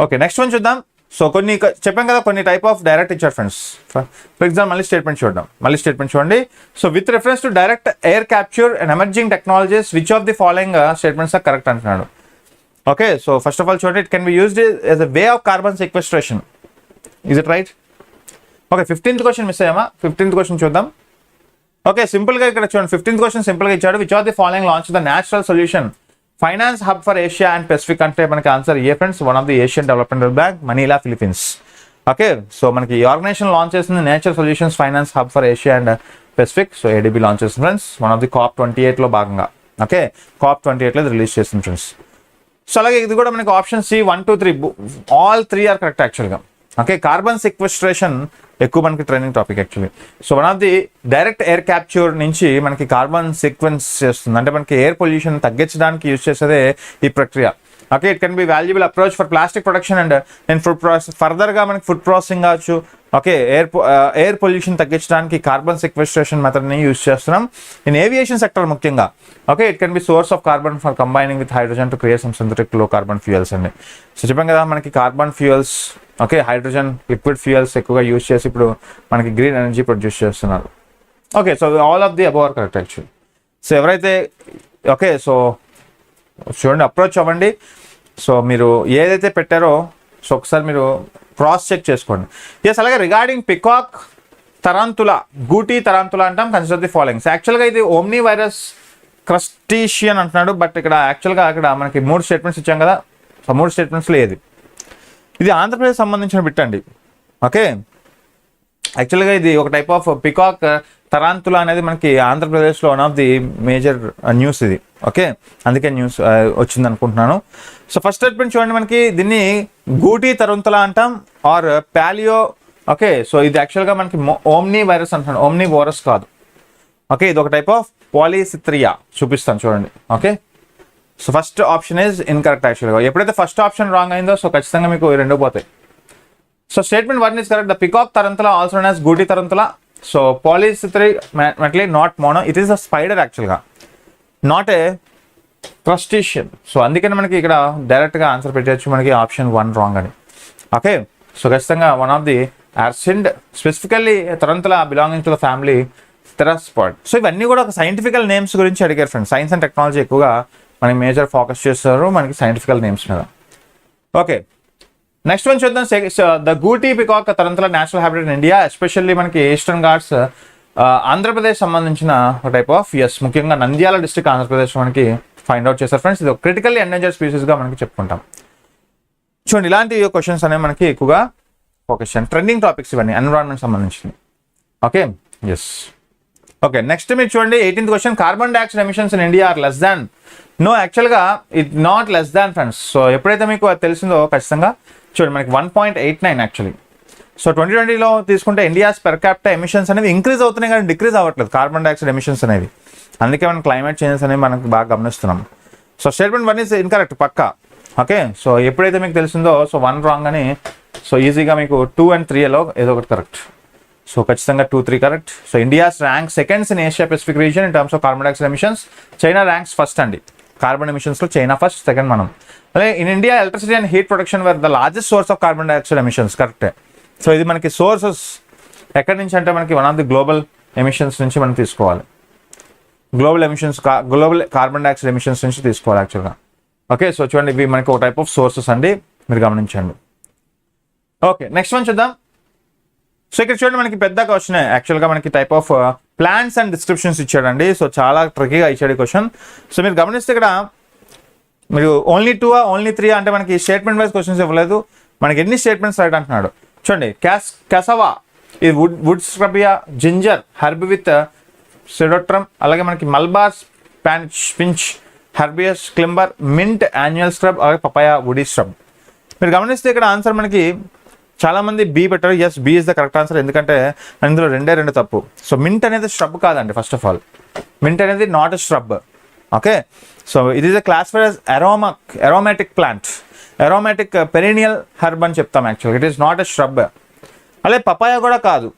Okay, next one చూద్దాం. సో కొన్ని చెప్పాం కదా, కొన్ని టైప్ ఆఫ్ డైరెక్ట్ ఇచ్చారు ఫ్రెండ్స్. ఫర్ ఎగ్జాంపుల్ మళ్ళీ స్టేట్మెంట్ చూడండి. So with reference to direct air capture and emerging technologies which of the following statements are correct అంటున్నాడు. Okay, so first of all చూడండి, it can be used as a way of carbon sequestration. Is it right? Okay, 15th question miss అయ్యామా? 15th question చూద్దాం. Okay, సింపుల్గా ఇక్కడ చూడండి, 15th question సింపుల్గా ఇచ్చాడు. Which of the following launch the natural solution finance hub for Asia and Pacific అంటే మనకి answer A friends? One of the Asian development bank, Manila, Philippines. Okay, so మనకి ఈ ఆర్గనైజేషన్ లాంచ్ చేసింది natural solutions finance hub for Asia and Pacific. So ADB launch చేస్తుంది friends, one of the COP28లో భాగంగా. Okay, COP28లో release చేస్తుంది friends. So అలాగే ఇది కూడా మనకి option C 1, 2, 3 all 3 are correct యాక్చువల్గా. ఓకే, కార్బన్ సెక్వెస్ట్రేషన్ ఎక్కువ మనకి training topic actually. So one of the direct air capture నుంచి మనకి కార్బన్ సీక్వెన్స్ చేస్తుంది, అంటే మనకి ఎయిర్ పొల్యూషన్ తగ్గించడానికి యూజ్ చేసేదే ఈ ప్రక్రియ. Okay, it can B valuable approach for plastic production and నేను ఫుడ్ ప్రాసెస్, ఫర్దర్గా మనకి ఫుడ్ ప్రాసెసింగ్ కావచ్చు. ఓకే, ఎయిర్ పొల్యూషన్ తగ్గించడానికి కార్బన్ సెక్వెస్ట్రేషన్ మెథడ్ని యూజ్ చేస్తున్నాం ఇన్ ఏవియేషన్ సెక్టర్ ముఖ్యంగా. Okay, it can B source of carbon for combining with hydrogen to create some synthetic లో carbon fuels అండి. So చెప్పాం కదా మనకి carbon fuels, okay, hydrogen liquid fuels ఎక్కువగా use చేసి ఇప్పుడు మనకి గ్రీన్ ఎనర్జీ ప్రొడ్యూస్ చేస్తున్నారు. Okay, so all of the above are correct actually. So ఎవరైతే ఓకే, సో చూడండి అప్రోచ్ అవ్వండి. సో మీరు ఏదైతే పెట్టారో సో ఒకసారి మీరు క్రాస్ చెక్ చేసుకోండి. ఎస్, అలాగే regarding peacock tarantula, Gooty tarantula అంటాం, కన్సిడర్ ది ఫాలోయింగ్స్. యాక్చువల్గా ఇది ఓమ్నీ వైరస్ క్రస్టీషియన్ అంటున్నాడు, బట్ ఇక్కడ యాక్చువల్గా అక్కడ మనకి 3 స్టేట్మెంట్స్ ఇచ్చాం కదా. సో 3 స్టేట్మెంట్స్లో ఇది ఆంధ్రప్రదేశ్ సంబంధించిన బిట్ అండి. ఓకే, యాక్చువల్గా ఇది ఒక టైప్ ఆఫ్ పికాక్ తరాంతులా అనేది మనకి ఆంధ్రప్రదేశ్లో one of the major news ఇది. ఓకే, అందుకే న్యూస్ వచ్చింది అనుకుంటున్నాను. సో ఫస్ట్ స్టేట్మెంట్ చూడండి, మనకి దీన్ని గూటీ తరంతులా అంటాం ఆర్ ప్యాలియో. ఓకే, సో ఇది యాక్చువల్గా మనకి ఓమ్నీ వైరస్ అంటున్నాను, ఓమ్నీ వైరస్ కాదు. ఓకే, ఇది ఒక టైప్ ఆఫ్ పాలిసిథ్రియా, చూపిస్తాను చూడండి. Okay, so first option is incorrect యాక్చువల్గా. ఎప్పుడైతే ఫస్ట్ ఆప్షన్ రాంగ్ అయిందో సో ఖచ్చితంగా మీకు 2 పోతాయి. So statement 1 is correct. The peacock tarantula also known as Gooty tarantula. So Poecilotheria not mono, it is a spider యాక్చువల్గా, not a crustacean. So అందుకని మనకి ఇక్కడ డైరెక్ట్గా ఆన్సర్ పెట్టచ్చు మనకి ఆప్షన్ 1 రాంగ్ అని. ఓకే, సో ఖచ్చితంగా one of the arachnid specifically tarantula belonging to the family theraphosid. So ఇవన్నీ కూడా ఒక సైంటిఫికల్ నేమ్స్ గురించి అడిగారు ఫ్రెండ్స్. సైన్స్ అండ్ టెక్నాలజీ ఎక్కువగా మనకి మేజర్ ఫోకస్ చేస్తారు మనకి సైంటిఫికల్ నేమ్స్ మీద. ఓకే, నెక్స్ట్ వన్ చూద్దాం. The Gooty peacock tarantula natural habitat in India, especially మనకి ఈస్టర్న్ ఘాట్స్ ఆంధ్రప్రదేశ్ సంబంధించిన ఒక టైప్ ఆఫ్ ముఖ్యంగా నంద్యాల డిస్ట్రిక్ట్ ఆంధ్రప్రదేశ్ మనకి ఫైండ్ అవుట్ చేశారు ఫ్రెండ్స్. ఇది క్రిటికల్లీ ఎండేంజర్డ్ స్పీసీస్గా మనకి చెప్పుకుంటాం. చూడండి ఇలాంటి క్వశ్చన్స్ అనేవి మనకి ఎక్కువగా ఫోకస్ చేయండి. ట్రెండింగ్ టాపిక్స్ ఇవన్నీ ఎన్విరాన్మెంట్ సంబంధించింది. Okay, yes. ఓకే, నెక్స్ట్ మీరు చూడండి 18th question. Carbon dioxide emissions in India are less than. No, యాక్చువల్గా it not less than friends. So ఎప్పుడైతే మీకు అది తెలిసిందో ఖచ్చితంగా చూడండి మనకి 1.89 యాక్చువల్లీ. సో 2020లో తీసుకుంటే ఇండియాస్ పెర్ క్యాపిటల్ ఎమిషన్స్ అనేవి ఇంక్రీజ్ అవుతున్నాయి కానీ డిక్రీజ్ అవ్వట్లేదు కార్బన్ డైఆక్సైడ్ ఎమిషన్స్ అనేవి. అందుకే మనం క్లైమేట్ చేంజెస్ అనేవి మనకు బాగా గమనిస్తున్నాం. సో స్టేట్మెంట్ 1 ఈజ్ ఇన్కరెక్ట్ పక్కా. ఓకే, సో ఎప్పుడైతే మీకు తెలిసిందో సో 1 రాంగ్ అని, సో ఈజీగా మీకు 2 and 3లో ఏదో ఒకటి కరెక్ట్. సో ఖచ్చితంగా 2, 3 correct. So India's rank seconds in Asia Pacific region in terms of carbon dioxide emissions. China ranks first అండి కార్బన్ ఎమిషన్స్లో. చైనా ఫస్ట్, సెకండ్ మనం. అలాగే in India electricity and heat production were the largest source of carbon dioxide emissions. కరెక్టే. So ఇది మనకి sources ఎక్కడి నుంచి అంటే మనకి one of the global emissions నుంచి మనం తీసుకోవాలి. గ్లోబల్ కార్బన్ డైఆక్సైడ్ ఎమిషన్స్ నుంచి తీసుకోవాలి యాక్చువల్గా. ఓకే, సో చూడండి ఇవి మనకి ఒక టైప్ ఆఫ్ సోర్సెస్ అండి, మీరు గమనించండి. ఓకే, నెక్స్ట్ వన్ చూద్దాం. సో ఇక్కడ చూడండి మనకి పెద్ద క్వశ్చన్ యాక్చువల్గా మనకి type of plans and descriptions ఇచ్చాడండి. సో చాలా ట్రికీగా ఇచ్చాడు ఈ క్వశ్చన్. సో మీరు గమనిస్తే ఇక్కడ మీరు ఓన్లీ 2 ఓన్లీ 3 అంటే మనకి స్టేట్మెంట్ వైజ్ క్వశ్చన్స్ ఇవ్వలేదు. మనకి ఎన్ని స్టేట్మెంట్స్ రైట్ అంటున్నాడు చూడండి. క్యాసవా, ఇది wood shrub, ginger, herb with సిడోట్రమ్, అలాగే మనకి Malabar spinach, herbaceous climber, mint annual scrub, అలాగే పపాయా వుడీ స్క్రబ్. మీరు గమనిస్తే ఇక్కడ ఆన్సర్ మనకి చాలామంది బి పెట్టారు. Yes, B is the correct answer, ఎందుకంటే అందులో 2 తప్పు. సో మింట్ అనేది ష్రబ్ కాదండి. ఫస్ట్ ఆఫ్ ఆల్ మింట్ అనేది not a shrub. Okay, so it is a classified as aromatic plant, aromatic perennial herb అని చెప్తాం యాక్చువల్గా. It is not a shrub. అలాగే పపాయా కూడా కాదు.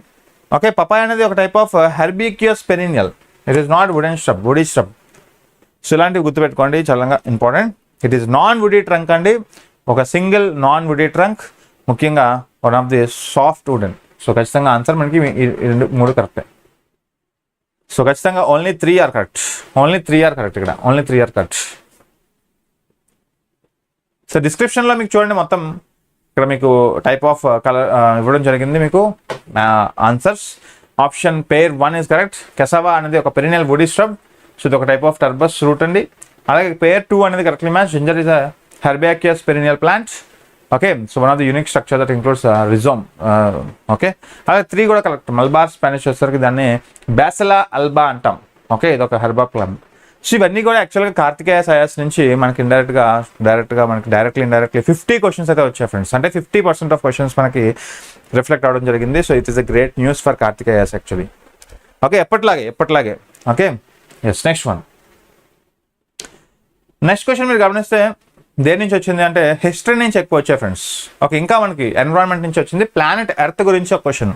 ఓకే, పపాయా అనేది ఒక type of herbaceous perennial. It is not wooden shrub, woody shrub. So ఇలాంటివి గుర్తుపెట్టుకోండి, చాలా important. It is non woody trunk అండి, ఒక సింగిల్ నాన్ వుడీ ట్రంక్. ముఖ్యంగా one of the soft wooden. So ఖచ్చితంగా ఆన్సర్ మనకి ఈ 2 కరెక్టే. సో ఖచ్చితంగా ఓన్లీ 3 ఆర్ కరెక్ట్. ఇక్కడ ఓన్లీ 3 ఆర్ కరెక్ట్. సో డిస్క్రిప్షన్లో మీకు చూడండి, మొత్తం ఇక్కడ మీకు టైప్ ఆఫ్ కలర్ ఇవ్వడం జరిగింది మీకు answers. Option pair 1 is correct. Cassava అనేది ఒక పెరినియల్ వుడీ స్ట్రబ్. సో ఇది ఒక టైప్ ఆఫ్ టర్బస్ రూట్ అండి. అలాగే పేర్ 2 అనేది correctly match. Ginger is a herbaceous perennial plant. Okay, so one of the unique structure that includes rhizome. Okay, అలాగే 3 కూడా correct. Malabar Spanish వచ్చేసరికి దాన్ని బ్యాసిలా అల్బా అంటాం. ఓకే, ఇది ఒక హెర్బా ప్లాంట్. సో ఇవన్నీ కూడా యాక్చువల్గా కార్తికేయ సయాస్ నుంచి మనకి డైరెక్ట్గా మనకి ఇండైరెక్ట్లీ 50 క్వశ్చన్స్ అయితే వచ్చాయి ఫ్రెండ్స్. అంటే 50% ఆఫ్ క్వశ్చన్స్ మనకి రిఫ్లెక్ట్ అవ్వడం జరిగింది. So it is a great news for Karthikeyas actually. Okay, ఎప్పట్లాగే. Okay, yes. నెక్స్ట్ క్వశ్చన్ మీరు గమనిస్తే దేని నుంచి వచ్చింది అంటే హిస్టరీ నుంచి ఎక్కువ వచ్చాయి ఫ్రెండ్స్. ఓకే, ఇంకా మనకి ఎన్విరాన్మెంట్ నుంచి వచ్చింది. ప్లానెట్ ఎర్త్ గురించి ఒక క్వశ్చన్.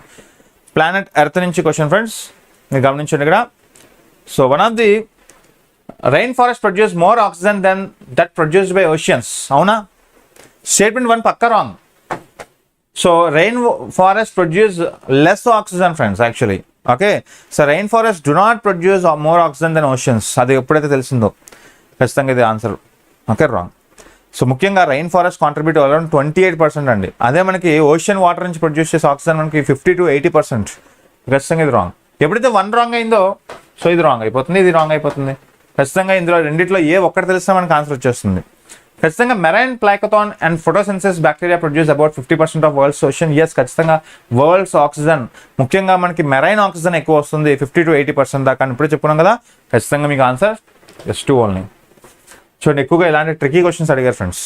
ప్లానెట్ ఎర్త్ నుంచి క్వశ్చన్ ఫ్రెండ్స్, మీరు గమనించండి ఇక్కడ. So one of the rain forest produce more oxygen than that produced by oceans. అవునా? స్టేట్మెంట్ 1 పక్కా wrong. So rain forest produce less oxygen friends actually. Okay, so rain forest do not produce more oxygen than oceans. అది ఎప్పుడైతే తెలిసిందో ఖచ్చితంగా ఇది ఆన్సర్. Okay, wrong. So ముఖ్యంగా rain forest contribute around 28% అండి. అదే మనకి ఓషియన్ వాటర్ నుంచి ప్రొడ్యూస్ చేసే ఆక్సిజన్ మనకి 50 to 80%. ఖచ్చితంగా ఇది రాంగ్. ఎప్పుడైతే 1 రాంగ్ అయిందో సో ఇది రాంగ్ అయిపోతుంది, ఇది రాంగ్ అయిపోతుంది. ఖచ్చితంగా ఇందులో రెండిట్లో ఏ ఒక్కటి తెలిస్తే మనకు ఆన్సర్ వచ్చేస్తుంది. ఖచ్చితంగా marine plankton and photosynthesis bacteria produce about 50% of world's ocean. Yes, ఖచ్చితంగా వరల్డ్స్ ఆక్సిజన్ ముఖ్యంగా మనకి మెరైన్ ఆక్సిజన్ ఎక్కువ వస్తుంది, 50 to 80% దాకా. ఇప్పుడు చెప్పుకున్నాం కదా, ఖచ్చితంగా మీకు ఆన్సర్ S2 ఓన్లీ. చూడండి, ఎక్కువగా ఇలాంటి ట్రికీ క్వశ్చన్స్ అడిగారు ఫ్రెండ్స్.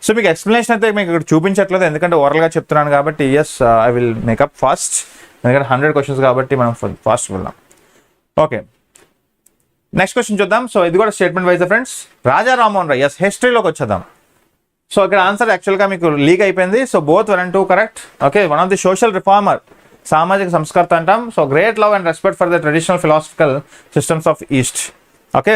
సో మీకు ఎక్స్ప్లెనేషన్ అయితే మీకు ఇక్కడ చూపించట్లేదు, ఎందుకంటే ఓవరాల్గా చెప్తున్నాను కాబట్టి. Yes, I will make up fast, ఎందుకంటే 100 క్వశ్చన్స్ కాబట్టి మనం ఫాస్ట్ వెళ్దాం. ఓకే, నెక్స్ట్ క్వశ్చన్ చూద్దాం. సో ఇది కూడా statement wise friends. Raja Rammohan Roy. Yes, హిస్టరీలోకి వచ్చేద్దాం. సో ఇక్కడ ఆన్సర్ యాక్చువల్గా మీకు లీక్ అయిపోయింది. So both 1 and 2 correct. Okay, one of the social reformer, సామాజిక సంస్కర్త అంటాం. So great love and respect for the traditional philosophical systems of east. Okay,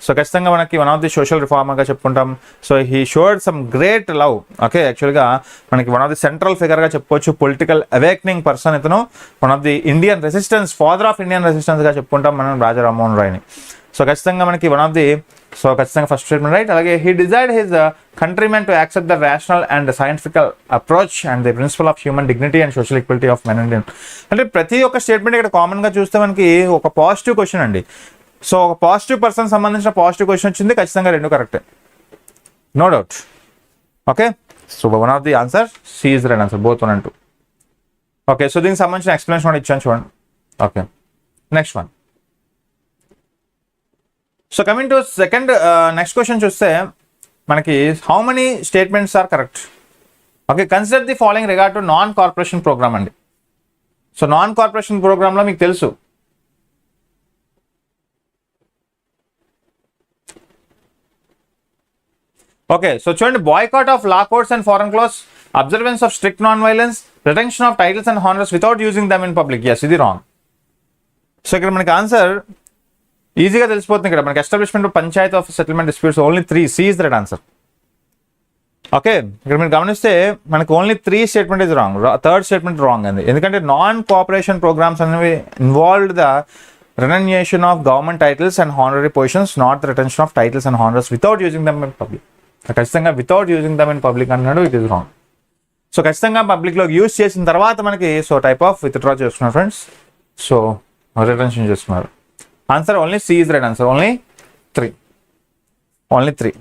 so ఖచ్చితంగా మనకి వన్ ఆఫ్ ది సోషల్ రిఫార్మర్గా చెప్పుకుంటాం. So he showed some great love. Okay, యాక్చువల్గా మనకి one of the central ఫిగర్గా చెప్పుకోవచ్చు. పొలిటికల్ అవేక్నింగ్ పర్సన్ ఇతను. One of the Indian resistance, father of Indian రెసిస్టెన్స్గా చెప్పుకుంటాం మనం రాజా రామ్మోహన్ రాయ్ని. సో ఖచ్చితంగా మనకి వన్ ఆఫ్ ది, సో ఖచ్చితంగా ఫస్ట్ స్టేట్మెంట్ రైట్. అలాగే he desired his countrymen to accept the rational and scientifical approach and the principle of human dignity and social equality of men and women. అంటే ప్రతి ఒక్క statement ఇక్కడ కామన్గా చూస్తే మనకి ఒక పాజిటివ్ క్వశ్చన్ అండి. సో ఒక పాజిటివ్ పర్సన్ సంబంధించిన పాజిటివ్ క్వశ్చన్ వచ్చింది. ఖచ్చితంగా 2 కరెక్టే, no doubt. Okay, so one of the answer C is right answer, both 1 and 2. Okay, so దీనికి సంబంధించిన ఎక్స్ప్లెనేషన్ కూడా ఇచ్చాను చూడండి. Okay, next one. So coming to second, next question చూస్తే మనకి how many statements are correct. Okay, consider the following regard to non cooperation programme అండి. So non cooperation ప్రోగ్రామ్లో మీకు తెలుసు ఓకే, సో చూడండి, boycott of law courts and foreign cloth, observance of strict non violence, retention of titles and honours without using them in public. Yes, ఇది wrong. So ఇక్కడ మనకి answer ఈజీగా తెలిసిపోతుంది. ఇక్కడ మనకి establishment panchayat of settlement disputes only 3. C is the right answer. Okay, ఇక్కడ మీరు గమనిస్తే మనకి only 3 statement is wrong. Third statement wrong అండి. ఎందుకంటే నాన్ కోఆపరేషన్ ప్రోగ్రామ్స్ అనేవి involved the renunciation of government titles and honorary positions, not the retention of titles and honours without using them in public. ఖచ్చితంగా without using them in public అన్నాడు, it is wrong. So ఖచ్చితంగా పబ్లిక్లో use చేసిన తర్వాత మనకి so type of withdraw చేస్తున్నారు friends. So retention చేస్తున్నారు. Answer only C is right answer, only 3.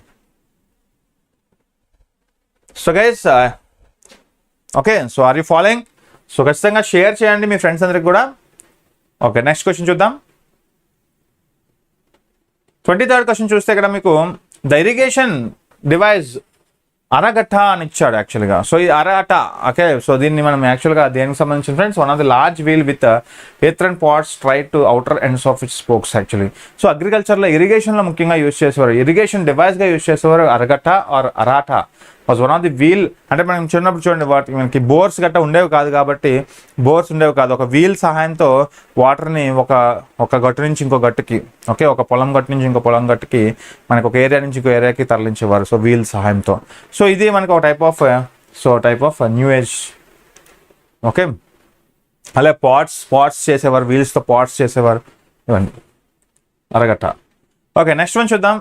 So guys, okay, so are you following? So ఖచ్చితంగా share చేయండి మీ ఫ్రెండ్స్ అందరికి కూడా. ఓకే, నెక్స్ట్ క్వశ్చన్ చూద్దాం. 23rd క్వశ్చన్ చూస్తే ఇక్కడ మీకు ద ఇరిగేషన్ డివైస్ అరగట్ట అని ఇచ్చాడు యాక్చువల్గా. సో ఈ అరగట్ట, ఓకే, సో దీన్ని మనం యాక్చువల్గా దేనికి సంబంధించిన friends, one of the large wheel with earthen pots tried to outer ends of it spokes actually. So అగ్రికల్చర్లో ఇరిగేషన్లో ముఖ్యంగా యూజ్ చేసేవారు, ఇరిగేషన్ డివైస్గా యూజ్ చేసేవారు Araghatta or Arata. Was one of the wheel. అంటే మనం చిన్నప్పుడు చూడండి, వాటికి మనకి బోర్స్ గట్ట ఉండేవి కాదు కాబట్టి, ఒక వీల్ సహాయంతో వాటర్ని ఒక గట్టు నుంచి ఇంకో గట్టుకి, ఓకే, ఒక పొలం గట్టు నుంచి ఇంకో పొలం గట్టుకి మనకి ఒక ఏరియా నుంచి ఇంకో ఏరియాకి తరలించేవారు. సో వీల్ సహాయంతో. సో ఇది మనకి ఒక type of so type of new age. Okay, అలాగే పాట్స్ చేసేవారు, వీల్స్తో పాట్స్ చేసేవారు, ఇవన్నీ అరగట్ట. ఓకే, నెక్స్ట్ వన్ చూద్దాం.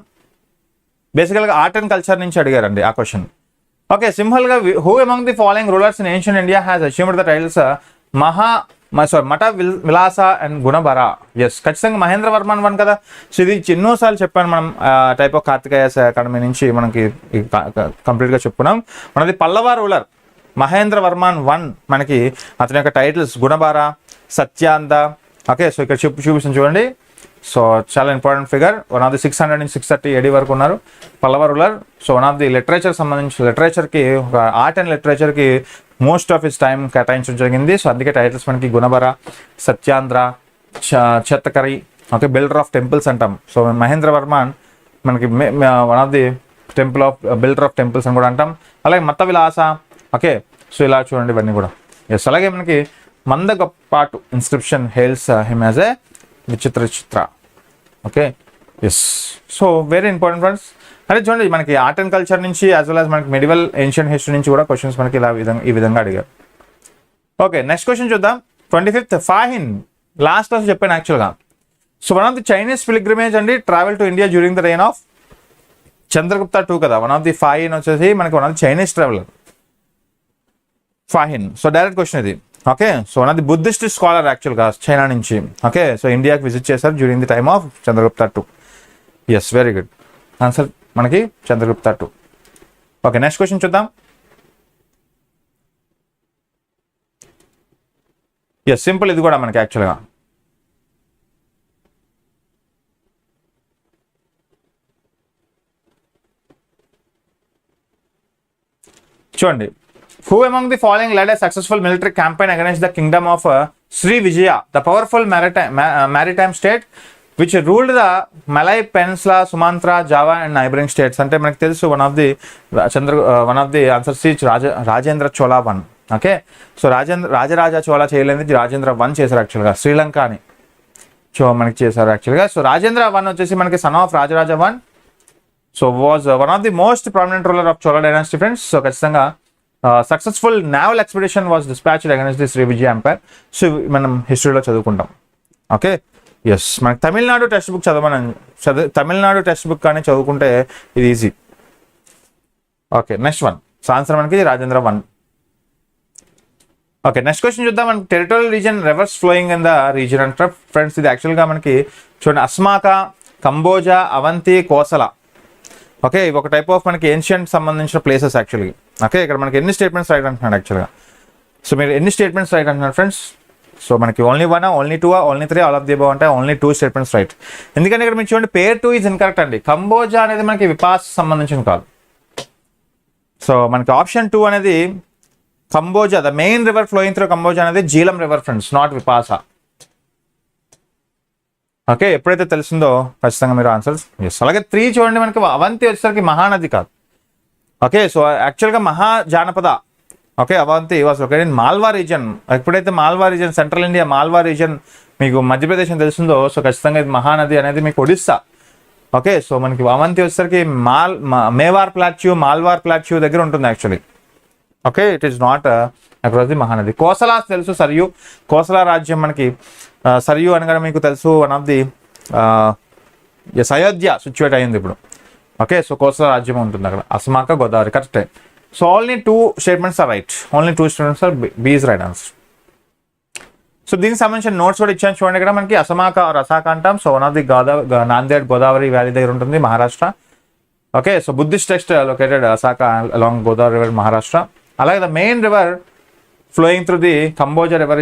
బేసికల్గా ఆర్ట్ అండ్ కల్చర్ నుంచి అడిగారండి ఆ క్వశ్చన్. ఓకే, సింపుల్గా who among the following rulers in ancient India has achieved the titles Mattavilasa and గుణభర. Yes, ఖచ్చితంగా మహేంద్రవర్మన్ వన్ కదా. సో ఇది ఎన్నోసార్లు చెప్పాను మనం, టైప్ ఆఫ్ కార్తికేయస్ అకాడమీ నుంచి మనకి కంప్లీట్గా చెప్పుకున్నాం. మనది పల్లవ రూలర్ మహేంద్రవర్మన్ వన్, మనకి అతని యొక్క titles Gunabhara, Satyasandha. Okay, so ఇక్కడ చూపిస్తుంది చూడండి. సో చాలా important figure. One of the 600 నుంచి 630 AD వరకు ఉన్నారు Pallava ruler. So one of the literature సంబంధించి లిటరేచర్కి, ఆర్ట్ అండ్ లిటరేచర్కి మోస్ట్ ఆఫ్ హిస్ టైం కేటాయించడం జరిగింది. సో అందుకే టైటిల్స్ మనకి Gunabhara, Satyasandha, Chettakari. Okay, builder of temples అంటాం. సో మహేంద్రవర్మన్ మనకి one of the builder of temples అని కూడా అంటాం. అలాగే మత విలాస. ఓకే, సో ఇలా చూడండి ఇవన్నీ కూడా. ఎస్, అలాగే మనకి Mandagapattu inscription hails him as a Vichitra. Okay, yes, so very important friends. అదే చూడండి, మనకి ఆర్ట్ అండ్ కల్చర్ నుంచి యాజ్ వెల్ యాజ్ మనకి మెడివల్ ఏన్షియంట్ హిస్టరీ నుంచి కూడా క్వశ్చన్స్ మనకి ఈ విధంగా అడిగారు. ఓకే, నెక్స్ట్ క్వశ్చన్ చూద్దాం. 25th ఫాహిన్, లాస్ట్ క్లాస్ చెప్పాను యాక్చువల్గా. So one of the Chinese pilgrimage అండి travel to India during the reign of Chandragupta II కదా. వన్ ఆఫ్ ది ఫాహిన్ వచ్చేసి మనకి one of the Chinese traveller Fahien. So direct question ఇది. Okay, so one of the Buddhist scholar యాక్చువల్గా China నుంచి. Okay, so ఇండియాకి visit చేశారు during the time of Chandragupta II. Yes, very good answer మనకి Chandragupta II. Okay, next question చూద్దాం. Yes, simple ఇది కూడా మనకి యాక్చువల్గా. చూడండి, who among the following led a successful military campaign against the kingdom of Sri Vijaya, the powerful maritime state which ruled the Malay Peninsula, Sumatra, Java and neighboring states? అంటే మనకు తెలుసు one of the answer C Rajendra Chola one. Okay, so Rajaraja Chola చేయలేదు, Rajendra one చేశారు యాక్చువల్గా. శ్రీలంక అని మనకి చేశారు యాక్చువల్గా. సో రాజేంద్ర వన్ వచ్చేసి మనకి son of Rajaraja one. So was one of the most prominent ruler of Chola dynasty friends. So ఖచ్చితంగా successful naval expedition was dispatched against the Sri Vijaya empire. So మనం హిస్టరీలో చదువుకుంటాం. ఓకే, ఎస్, మనకి Tamil Nadu text book Tamil Nadu text book కానీ చదువుకుంటే ఇది easy. Okay, next one. So answer మనకి Rajendra one. Okay, next question చూద్దాం. మనకి territorial region rivers flowing in the region అంటే ఫ్రెండ్స్ ఇది యాక్చువల్గా మనకి చూడండి, అస్మాక, కంబోజా, అవంతి, కోసల. ఓకే, ఇవి ఒక టైప్ ఆఫ్ మనకి ఏన్షియంట్ సంబంధించిన ప్లేసెస్ యాక్చువల్గా. ఓకే, ఇక్కడ మనకి ఎన్ని స్టేట్మెంట్స్ రైట్ అంటున్నాడు యాక్చువల్గా. సో మీరు ఎన్ని స్టేట్మెంట్స్ రైట్ అంటున్నారు ఫ్రెండ్స్? సో మనకి only 1, only 2, only 3, all of the above అంటే ఓన్లీ 2 స్టేట్మెంట్స్ రైట్. ఎందుకంటే ఇక్కడ మీరు చూడండి పేర్ 2 ఈజ్ ఇన్కరెక్ట్ అండి. కంబోజా అనేది మనకి విపాస్ సంబంధించిన కాదు. సో మనకి ఆప్షన్ 2 అనేది Kamboja, the main river flowing through Kamboja అనేది Jhelum river friends, not Vipasa. Okay, ఎప్పుడైతే తెలిసిందో ఖచ్చితంగా మీరు ఆన్సర్స్. ఎస్, అలాగే 3 చూడండి, మనకి అవంతి వచ్చేసరికి మహానది కాదు. ఓకే, సో యాక్చువల్గా Mahajanapada. Okay, Avanti was located in Malwa region. ఎప్పుడైతే Malwa region, central India Malwa region మీకు మధ్యప్రదేశ్ అని తెలిసిందో, సో ఖచ్చితంగా ఇది మహానది అనేది మీకు ఒడిస్సా. ఓకే, సో మనకి అవంతి వచ్చేసరికి మేవార్ ప్లాట్యూ, మాల్వార్ ప్లాట్యూ దగ్గర ఉంటుంది actually. Okay, it is not across the Mahanadi. Kosala తెలుసు, సరియు, కోసలా రాజ్యం మనకి సరియు అనగా మీకు తెలుసు one of the Ayodhya situate అయ్యింది ఇప్పుడు. ఓకే, సో కోసలా రాజ్యం ఉంటుంది అక్కడ. అస్మాక, గోదావరి కరెక్టే. So only 2 statements are right. Only 2 statements are B is right answer. So దీనికి సంబంధించిన నోట్స్ కూడా ఇచ్చాను చూడండి. ఇక్కడ మనకి అసమాక రసాక అంటాం. So one of the Nanded Godavari valley దగ్గర ఉంటుంది, Maharashtra. Okay, so Buddhist text located Assaka along Godavari river, Maharashtra. అలాగే the main river flowing through the Kamboja river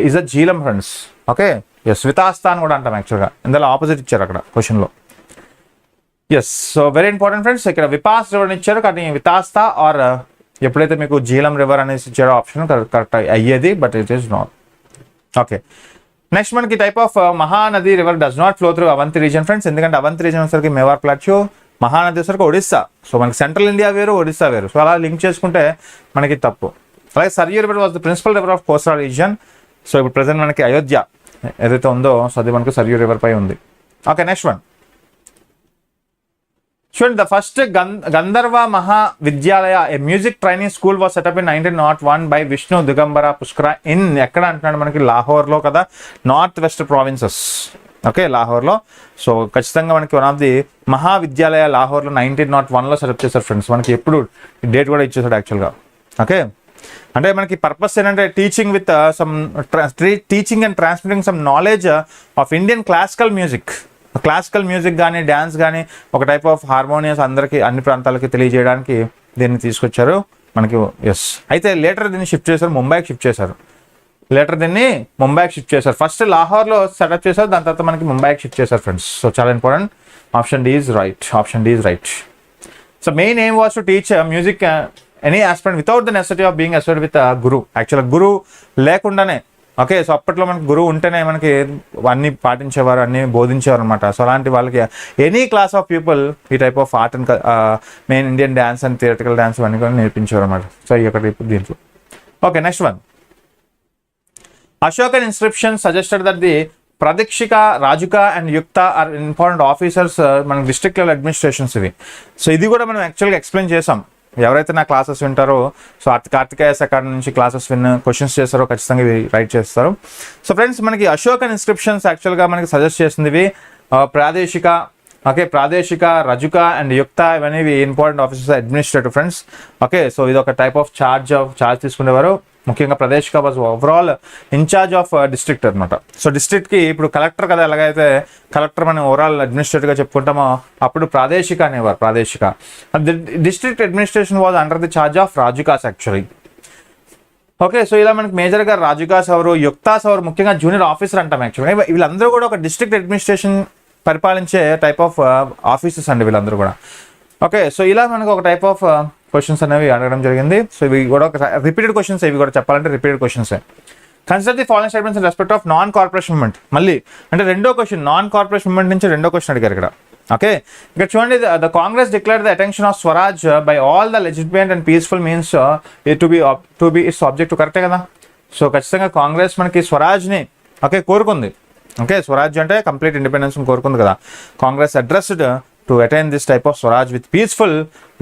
is a Jhelum friends. Okay, yes, Vitasta అని కూడా అంటాం యాక్చువల్గా. ఇందులో ఆపోజిట్ ఇచ్చారు అక్కడ క్వశ్చన్లో. Yes, so very important friends. ఇక్కడ విపాస్ రివర్ ఇచ్చారు కానీ వితాస్తా ఆర్ ఎప్పుడైతే మీకు జీలం రివర్ అనేసి ఇచ్చారో ఆప్షన్ కరెక్ట్ అయ్యేది, but it is not. Okay, next మనకి type of Mahanadi river does not flow through Avanti region friends. ఎందుకంటే అవంతి రీజన్ వచ్చేసరికి మేవార్ ప్లాట్యూ, మహానది వచ్చేసరికి ఒడిస్సా. సో మనకి సెంట్రల్ ఇండియా వేరు, ఒడిస్సా వేరు. సో అలా లింక్ చేసుకుంటే మనకి తప్పు. అలాగే Sarayu river was the principal river of coastal region. So ఇప్పుడు ప్రజెంట్ మనకి అయోధ్య ఏదైతే ఉందో, సో అది మనకు సరియు రివర్ పై ఉంది. ఓకే, నెక్స్ట్ వన్ చూడండి, the first Gandharva Mahavidyalaya a music training school was set up in 1901 by Vishnu Digambar Pushkar in ఎక్కడ అంటున్నాడు మనకి లాహోర్లో కదా, నార్త్ వెస్ట్ ప్రావిన్సెస్. ఓకే, లాహోర్లో. సో ఖచ్చితంగా మనకి వన్ ఆఫ్ ది మహావిద్యాలయ లాహోర్లో 1901లో సెటప్ చేశారు ఫ్రెండ్స్. మనకి ఎప్పుడు డేట్ కూడా ఇచ్చేసాడు యాక్చువల్గా. ఓకే, అంటే మనకి పర్పస్ ఏంటంటే teaching with teaching and transmitting some knowledge of Indian classical music కానీ డ్యాన్స్ కానీ ఒక టైప్ ఆఫ్ హార్మోనియస్ అందరికీ అన్ని ప్రాంతాలకి తెలియజేయడానికి దీన్ని తీసుకొచ్చారు మనకి. ఎస్, అయితే లేటర్ దీన్ని షిఫ్ట్ చేశారు, ముంబైకి షిఫ్ట్ చేశారు. ఫస్ట్ లాహోర్లో సెటప్ చేశారు, దాని తర్వాత మనకి ముంబైకి షిఫ్ట్ చేశారు ఫ్రెండ్స్. సో చాలా important. Option D is right. So main aim was to teach music any aspirant without the necessity of being associated with guru. యాక్చువల్గా గురు లేకుండానే, ఓకే, సో అప్పట్లో మనకి గురువు ఉంటేనే మనకి అన్ని పాటించేవారు, అన్ని బోధించేవారు అనమాట. సో అలాంటి వాళ్ళకి ఎనీ క్లాస్ ఆఫ్ పీపుల్ ఈ type of art and main Indian dance and theatrical dance ఇవన్నీ కూడా నేర్పించేవారు అనమాట. సో ఇక్కడ దీంట్లో. Okay, next one. Ashokan inscription suggested that the Pradeshika, Rajuka and Yukta are important officers మన డిస్ట్రిక్ట్ లెవెల్ అడ్మినిస్ట్రేషన్స్ ఇవి. సో ఇది కూడా మనం యాక్చువల్గా ఎక్స్ప్లెయిన్ చేసాం. ఎవరైతే నా క్లాసెస్ వింటారో, సో కార్తికేయస్ అకాడమీ నుంచి క్లాసెస్ క్వశ్చన్స్ చేస్తారో ఖచ్చితంగా ఇవి రైట్ చేస్తారు. సో ఫ్రెండ్స్, మనకి అశోకన్ ఇన్స్క్రిప్షన్స్ యాక్చువల్గా మనకి సజెస్ట్ చేస్తుంది ఇవి ప్రాదేశిక, ఓకే, రజుక అండ్ యుక్త ఇవన్నీ important officers administrative friends. Okay, so ఇది ఒక టైప్ ఆఫ్ ఛార్జ్ తీసుకునేవారు. ముఖ్యంగా Pradeshika was overall in charge of district అనమాట. సో డిస్ట్రిక్ట్కి ఇప్పుడు కలెక్టర్ కదా, ఎలాగైతే కలెక్టర్ మనం ఓవరాల్ అడ్మినిస్ట్రేటివ్గా చెప్పుకుంటామో అప్పుడు ప్రాదేశిక అనేవారు. District administration was under the charge of Rajukas actually. Okay, so ఇలా మనకి మేజర్గా రాజుకాస్ ఎవరు, యుక్తాస్ ఎవరు, ముఖ్యంగా జూనియర్ ఆఫీసర్ అంటాం యాక్చువల్గా. వీళ్ళందరూ కూడా ఒక డిస్ట్రిక్ట్ అడ్మినిస్ట్రేషన్ పరిపాలించే టైప్ ఆఫ్ ఆఫీసర్స్ అండి వీళ్ళందరూ కూడా. ఓకే, సో ఇలా మనకు ఒక టైప్ ఆఫ్ క్వశ్చన్స్ అనేవి అడగడం జరిగింది. సో ఇవి కూడా ఒక రిపీటెడ్ క్వశ్చన్స్, ఇవి కూడా చెప్పాలంటే repeated questions. Consider the following statements in respect of non corporation movement. మళ్ళీ అంటే రెండో క్వశ్చన్, నాన్ కార్పొరేషన్ మూవ్మెంట్ నుంచి రెండో క్వశ్చన్ అడిగారు ఇక్కడ. ఓకే, ఇక్కడ చూడండి, the Congress declared the attention of Swaraj by all the legitimate and peaceful means to be it's object. కరెక్టే కదా. సో ఖచ్చితంగా కాంగ్రెస్ మనకి స్వరాజ్ని కోరుకుంది. ఓకే, స్వరాజ్ అంటే కంప్లీట్ ఇండిపెండెన్స్ కోరుకుంది కదా. Congress addressed to attain this type of swaraj with peaceful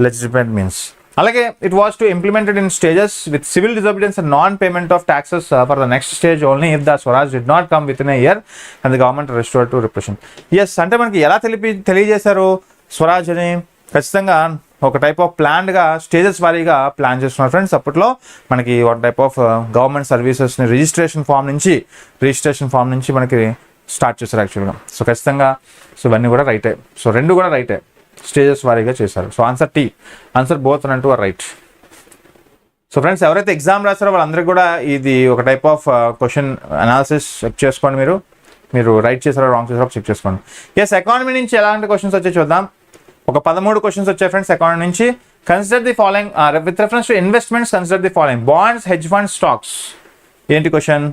legitimate means. అలాగే it was to implemented in stages with civil disobedience and non payment of taxes for the next stage only if the swaraj did not come within a year and the government restored to repression. Yes, అంటే మనకి ఎలా తెలియజేశారు స్వరాజ్ అని, ఖచ్చితంగా ఒక type of ప్లాన్డ్గా stages వారీగా plan చేస్తున్నారు ఫ్రెండ్స్. అప్పట్లో మనకి ఒక టైప్ ఆఫ్ గవర్నమెంట్ సర్వీసెస్ని రిజిస్ట్రేషన్ ఫామ్ నుంచి మనకి స్టార్ట్ చేశారు యాక్చువల్గా. సో ఖచ్చితంగా సో ఇవన్నీ కూడా రైటే. సో రెండు కూడా రైటే, స్టేజెస్ వారీగా చేశారు. So answer T, answer both అంటూ రైట్. సో ఫ్రెండ్స్, ఎవరైతే ఎగ్జామ్ రాస్తారో వాళ్ళందరికీ కూడా ఇది ఒక type of question analysis check చేసుకోండి. మీరు రైట్ చేశారో రాంగ్ చేశారో చెక్ చేసుకోండి. ఎస్, ఎకానమీ నుంచి ఎలాంటి క్వశ్చన్స్ వచ్చాయి చూద్దాం. ఒక 13 క్వశ్చన్స్ వచ్చాయి ఫ్రెండ్స్ ఎకానమీ నుంచి. Consider the following with reference to investments. Consider the following bonds, hedge funds, stocks. ఏంటి question?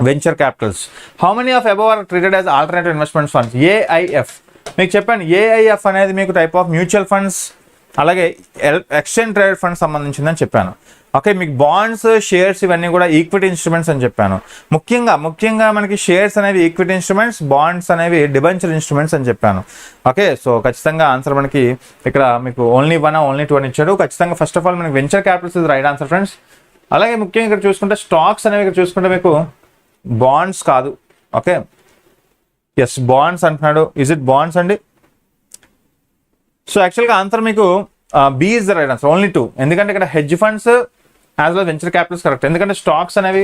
Venture capitals. How many of above are treated as alternative investment funds? AIF. మీకు చెప్పండి, AIF అనేది మీకు type of mutual funds, అలాగే exchange traded funds సంబంధించిందని చెప్పాను. Okay, మీకు bonds, shares ఇవన్నీ కూడా ఈక్విటీ ఇన్స్ట్రుమెంట్స్ అని చెప్పాను. ముఖ్యంగా మనకి షేర్స్ అనేవి ఈక్విటీ ఇన్స్ట్రుమెంట్స్, బాండ్స్ అనేవి డిబెంచర్ ఇన్స్ట్రుమెంట్స్ అని చెప్పాను. ఓకే, సో ఖచ్చితంగా ఆన్సర్ మనకి ఇక్కడ మీకు ఓన్లీ 1 ఓన్లీ 2 అని ఇచ్చాడు. ఖచ్చితంగా ఫస్ట్ ఆఫ్ ఆల్ మనకి venture Capitals is right answer friends. అలాగే ముఖ్యంగా ఇక్కడ చూసుకుంటే స్టాక్స్ అనేవి ఇక్కడ చూసుకుంటే మీకు బాండ్స్ కాదు. ఓకే, ఎస్, బాండ్స్ అంటున్నాడు. ఇజ్ ఇట్ బాండ్స్ అండి? సో యాక్చువల్గా ఆన్సర్ మీకు B is the right answer, only 2. ఎందుకంటే ఇక్కడ hedge funds as well venture capitals correct. ఎందుకంటే స్టాక్స్ అనేవి,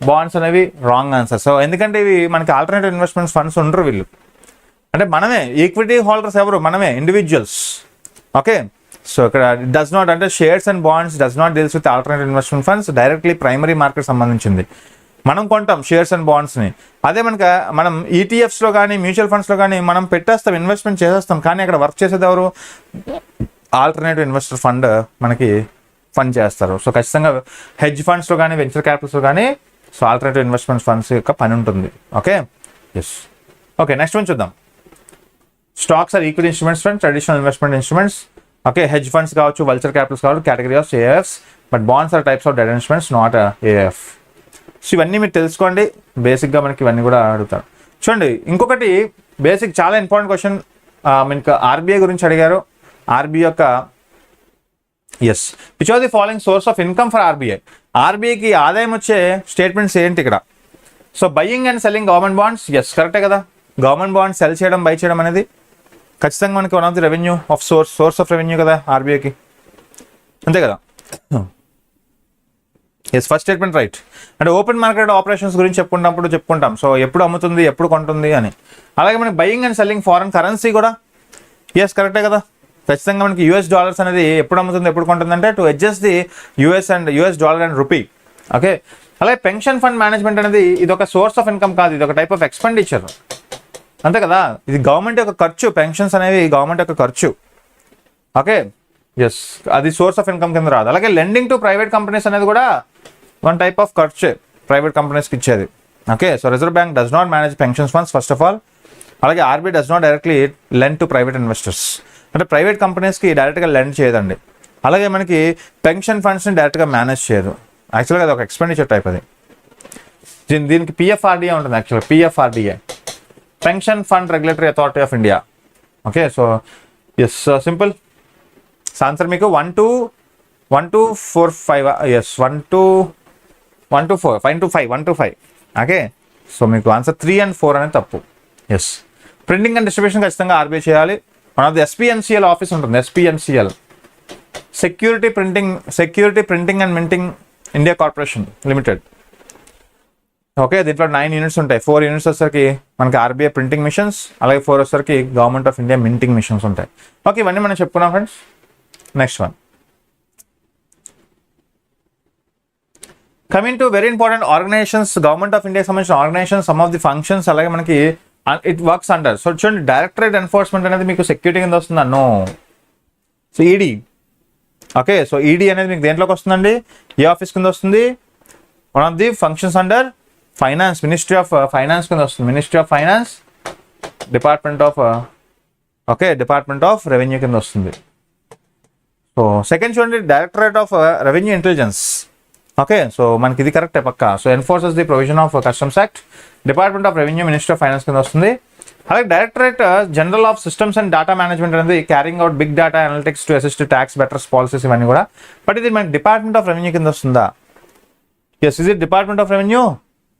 బాండ్స్ అనేవి రాంగ్ ఆన్సర్. సో ఎందుకంటే ఇవి మనకి ఆల్టర్నేటివ్ ఇన్వెస్ట్మెంట్స్ ఫండ్స్ ఉండరు వీళ్ళు. అంటే మనమే ఈక్విటీ హోల్డర్స్, ఎవరు? మనమే, ఇండివిజువల్స్. ఓకే, సో ఇక్కడ డస్ నాట్, అంటే shares and bonds does not deals with alternative investment funds. Directly primary market సంబంధించింది. మనం కొంటాం షేర్స్ అండ్ బాండ్స్ని. అదే మనం ఈటీఎఫ్స్లో కానీ మ్యూచువల్ ఫండ్స్లో కానీ మనం పెట్టేస్తాం, ఇన్వెస్ట్మెంట్ చేసేస్తాం. కానీ అక్కడ వర్క్ చేసేది ఎవరు? ఆల్టర్నేటివ్ ఇన్వెస్టర్ ఫండ్ మనకి ఫండ్ చేస్తారు. సో ఖచ్చితంగా హెడ్జ్ ఫండ్స్లో కానీ వెంచర్ క్యాపిటల్స్లో కానీ సో ఆల్టర్నేటివ్ ఇన్వెస్ట్మెంట్ ఫండ్స్ యొక్క పని ఉంటుంది. Okay, yes. Okay, next one చూద్దాం. Stocks are equity instruments friends, traditional investment instruments. Okay, hedge funds కావచ్చు, వెంచర్ క్యాపిటల్స్ కావచ్చు, category of AFs. But bonds are types of debt instruments, not AF. So ఇవన్నీ మీరు తెలుసుకోండి. బేసిక్గా మనకి ఇవన్నీ కూడా అడుగుతారు. చూడండి, ఇంకొకటి బేసిక్ చాలా ఇంపార్టెంట్ క్వశ్చన్ మీకు ఆర్బీఐ గురించి అడిగారు. ఆర్బీఐ యొక్క yes which are the following source of income for RBI. ఆర్బీఐకి ఆదాయం వచ్చే స్టేట్మెంట్స్ ఏంటి ఇక్కడ? So buying and selling government bonds, yes కరెక్టే కదా. గవర్నమెంట్ బాండ్స్ సెల్ చేయడం, బై చేయడం అనేది ఖచ్చితంగా మనకి one of the revenue of source of revenue కదా ఆర్బీఐకి, అంతే కదా. Yes first statement right. అంటే ఓపెన్ మార్కెట్ ఆపరేషన్స్ గురించి చెప్పుకుంటాం. సో ఎప్పుడు అమ్ముతుంది, ఎప్పుడు కొంటుంది అని. అలాగే మనకి buying and selling foreign currency కూడా ఎస్ కరెక్టే కదా. ఖచ్చితంగా మనకి యూఎస్ డాలర్స్ అనేది ఎప్పుడు అమ్ముతుంది, ఎప్పుడు కొంటుంది అంటే to adjust the US dollar and rupee. Okay. అలాగే పెన్షన్ ఫండ్ మేనేజ్మెంట్ అనేది ఇది ఒక సోర్స్ ఆఫ్ ఇన్కమ్ కాదు, ఇది ఒక టైప్ ఆఫ్ ఎక్స్పెండిచర్, అంతే కదా. ఇది గవర్నమెంట్ యొక్క ఖర్చు, పెన్షన్స్ అనేవి గవర్నమెంట్ యొక్క ఖర్చు. ఓకే ఎస్ అది సోర్స్ ఆఫ్ ఇన్కమ్ కింద రాదు. అలాగే లెండింగ్ టు ప్రైవేట్ కంపెనీస్ అనేది కూడా వన్ టైప్ ఆఫ్ ఖర్చు ప్రైవేట్ కంపెనీస్కి ఇచ్చేది. Okay. So reserve bank does not manage pensions funds first of all. అలాగే RBI does not directly lend to private investors, అంటే ప్రైవేట్ కంపెనీస్కి డైరెక్ట్గా లెండ్ చేయదండి. అలాగే మనకి పెన్షన్ ఫండ్స్ని డైరెక్ట్గా మేనేజ్ చేయదు. యాక్చువల్గా అది ఒక ఎక్స్పెండిచర్ టైప్. అది దీనికి పిఎఫ్ఆర్డిఏ ఉంటుంది. యాక్చువల్గా PFRDA pension fund regulatory authority of India. Okay. So yes simple answer మీకు 1 2 4 5 yes 1 2 4 5 to 5 1 to 5. Okay. So మీకు ఆన్సర్ 3 and 4 అనేది తప్పు. ఎస్ ప్రింటింగ్ అండ్ డిస్ట్రిబ్యూషన్ ఖచ్చితంగా ఆర్బీఐ చేయాలి. One of the SPNCL office ఉంటుంది, SPNCL security printing and minting India corporation limited. Okay. దీంట్లో 9 units ఉంటాయి. 4 units వచ్చేసరికి మనకి ఆర్బీఐ ప్రింటింగ్ మిషన్స్, అలాగే 4 వచ్చేసరికి government of India minting machines ఉంటాయి. ఓకే. ఇవన్నీ మనం చెప్పుకున్నాం friends. Next one coming to very important organizations, government of ఇండియాకి సంబంధించిన organization, some of the functions. అలాగే మనకి ఇట్ వర్క్స్ అండర్. సో చూడండి డైరెక్టరేట్ ఎన్ఫోర్స్మెంట్ అనేది మీకు సెక్యూరిటీ కింద వస్తుందా? No. So ED. Okay. So ED అనేది మీకు దేంట్లోకి వస్తుందండి? ఏ ఆఫీస్ కింద వస్తుంది? One of the functions under finance, ministry of finance కింద వస్తుంది. Ministry of finance, department of revenue కింద వస్తుంది. సో సెకండ్ చూడండి directorate of revenue intelligence. Okay. So మనకి ఇది కరెక్టే పక్కా. So enforces the provision of customs act, department of revenue, ministry of finance కింద వస్తుంది. అలాగే directorate general of systems and data management అనేది carrying out big data analytics to assist tax betters policies ఇవన్నీ కూడా. బట్ ఇది మనకి department of revenue కింద వస్తుందా? Yes is it department of revenue?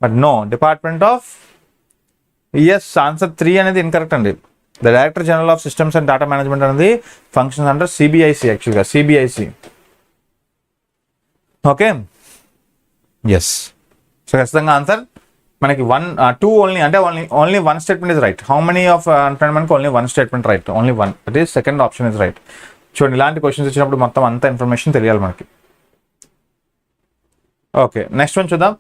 But no, department of yes answer 3 అనేది incorrect అండి. The director general of systems and data management అనేది functions under CBIC, యాక్చువల్గా సిబిఐసి. ఓకే. ఎస్. సో ఖచ్చితంగా answer మనకి 1 2 only, అంటే only 1 statement is right. How many of అంటే మనకి only 1 statement right, only 1. That is second option is right. చూడండి ఇలాంటి questions ఇచ్చినప్పుడు మొత్తం అంత ఇన్ఫర్మేషన్ తెలియాలి మనకి. ఓకే. నెక్స్ట్ వన్ చూద్దాం.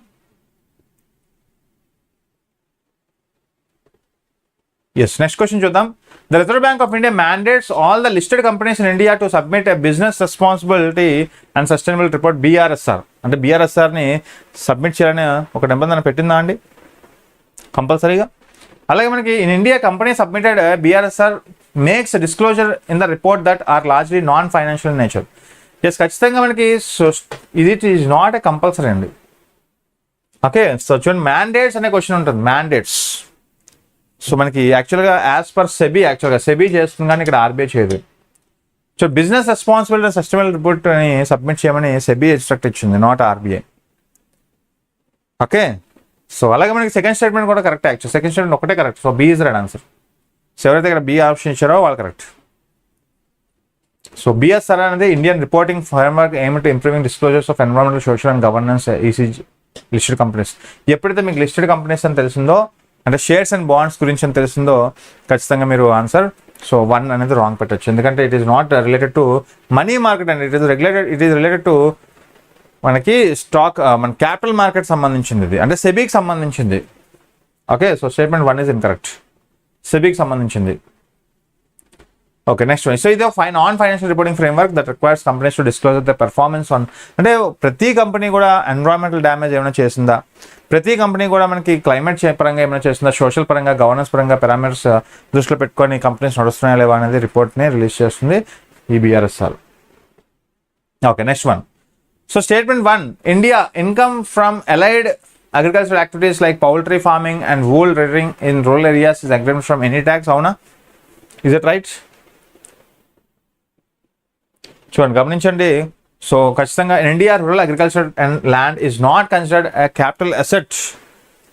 ఎస్ నెక్స్ట్ క్వశ్చన్ చూద్దాం. The reserve bank of India mandates all the listed companies in India to submit a business responsibility and sustainability report BRSR. అంటే BRSRని సబ్మిట్ చేయాలని ఒక నిబంధన పెట్టిందా అండి కంపల్సరీగా? అలాగే మనకి in India company submitted BRSR makes disclosure in the report that are largely non financial nature. Yes ఖచ్చితంగా మనకి ఇది ఈజ్ నాట్ ఏ కంపల్సరీ అండి. ఓకే. సో చూడండి మ్యాండేట్స్ అనే క్వశ్చన్ ఉంటుంది, మ్యాండేట్స్. సో మనకి యాక్చువల్గా యాజ్ పర్ సెబీ, యాక్చువల్గా సెబీ చేస్తుంది కానీ ఇక్కడ ఆర్బీఐ చేయదు. So business responsibility sustainable report అని సబ్మిట్ చేయమని సెబీ ఇన్స్ట్రక్ట్ ఇచ్చింది, నాట్ ఆర్బీఐ. ఓకే. సో అలాగే మనకి సెకండ్ స్టేట్మెంట్ కూడా కరెక్ట్. యాక్చువల్ సెకండ్ స్టేట్మెంట్ ఒకటే correct. So B is right answer. So ఎవరైతే ఇక్కడ బీ ఆప్షన్ ఇచ్చారో వాళ్ళు కరెక్ట్. సో బిఎస్ఆర్ అనేది Indian reporting framework aim to improving disclosures of environmental, social and governance ECG listed companies. ఎప్పుడైతే మీకు listed companies అని తెలిసిందో, అంటే షేర్స్ అండ్ బాండ్స్ గురించి అని తెలిసిందో, ఖచ్చితంగా మీరు ఆన్సర్ సో 1 అనేది రాంగ్ పెట్టచ్చు. ఎందుకంటే it is not related to money market అండి. ఇట్ ఈస్ రిలేటెడ్ టు మనకి స్టాక్, మన క్యాపిటల్ మార్కెట్ సంబంధించింది ఇది, అంటే సెబీకి సంబంధించింది. Okay. So statement 1 is incorrect, సెబీకి సంబంధించింది. ఓకే. Next one. సో ఇది non financial reporting framework that requires companies to disclose the performance on, అంటే ప్రతి కంపెనీ కూడా ఎన్విరాన్మెంటల్ డ్యామేజ్ ఏమైనా చేసిందా, ప్రతి కంపెనీ కూడా మనకి క్లైమేట్ పరంగా ఏమైనా చేసిందా, సోషల్ పరంగా, గవర్నెన్స్ పరంగా పారామీటర్స్ దృష్టిలో పెట్టుకొని కంపెనీస్ నడుస్తున్నాయా లేవా అనేది రిపోర్ట్ని రిలీజ్ చేస్తుంది ఈ BRSR. Okay. Next one. So statement 1, India income from allied agricultural activities like poultry farming and wool rearing in rural areas is exempt from any tax. అవునా? Is it right? చూడండి, గమనించండి. So ఖచ్చితంగా in India rural agriculture and land is not considered a capital asset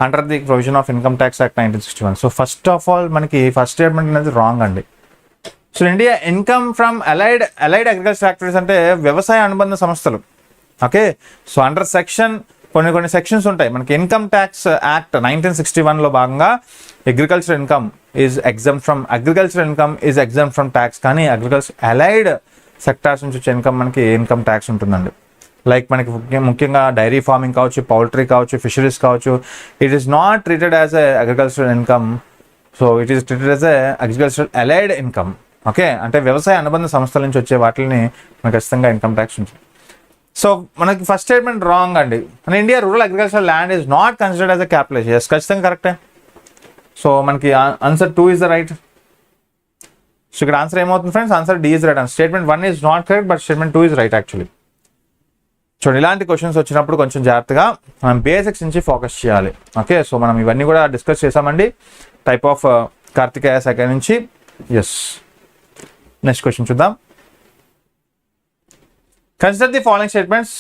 under the provision of income tax act 1961. So first of all మనకి first statement అనేది wrong అండి. So India income from allied agriculture activities అంటే వ్యవసాయ అనుబంధ సంస్థలు. Okay, so under section కొన్ని sections ఉంటాయి మనకి. ఇన్కమ్ ట్యాక్స్ యాక్ట్ 1961లో భాగంగా agriculture income is exam from tax. కానీ అగ్రికల్చర్ అలైడ్ సెక్టార్స్ నుంచి వచ్చే ఇన్కమ్ మనకి ఇన్కమ్ ట్యాక్స్ ఉంటుందండి. లైక్ మనకి ముఖ్యంగా డైరీ ఫార్మింగ్ కావచ్చు, పౌల్ట్రీ కావచ్చు, ఫిషరీస్ కావచ్చు, it is not treated as a agricultural income. So it is treated as a agricultural allied income. Okay, అంటే వ్యవసాయ అనుబంధ సంస్థల నుంచి వచ్చే వాటిని మనకి ఖచ్చితంగా ఇన్కమ్ ట్యాక్స్ ఉంటుంది. సో మనకి ఫస్ట్ స్టేట్మెంట్ రాంగ్ అండి. మన India rural agriculture land is not considered as a capital. Yes, ఖచ్చితంగా కరెక్టే. సో మనకి answer 2 is the right. So ఇక్కడ ఆన్సర్ ఏమవుతుంది friends? Answer D is right. Statement 1 is not correct, but statement 2 is right actually. చూడండి, ఇలాంటి questions వచ్చినప్పుడు కొంచెం జాగ్రత్తగా మనం బేసిక్స్ నుంచి ఫోకస్ చేయాలి. ఓకే, సో మనం ఇవన్నీ కూడా డిస్కస్ చేసామండి టైప్ ఆఫ్ కార్తికేయ సెకండ్ నుంచి. ఎస్, నెక్స్ట్ క్వశ్చన్ చూద్దాం. Consider the following statements.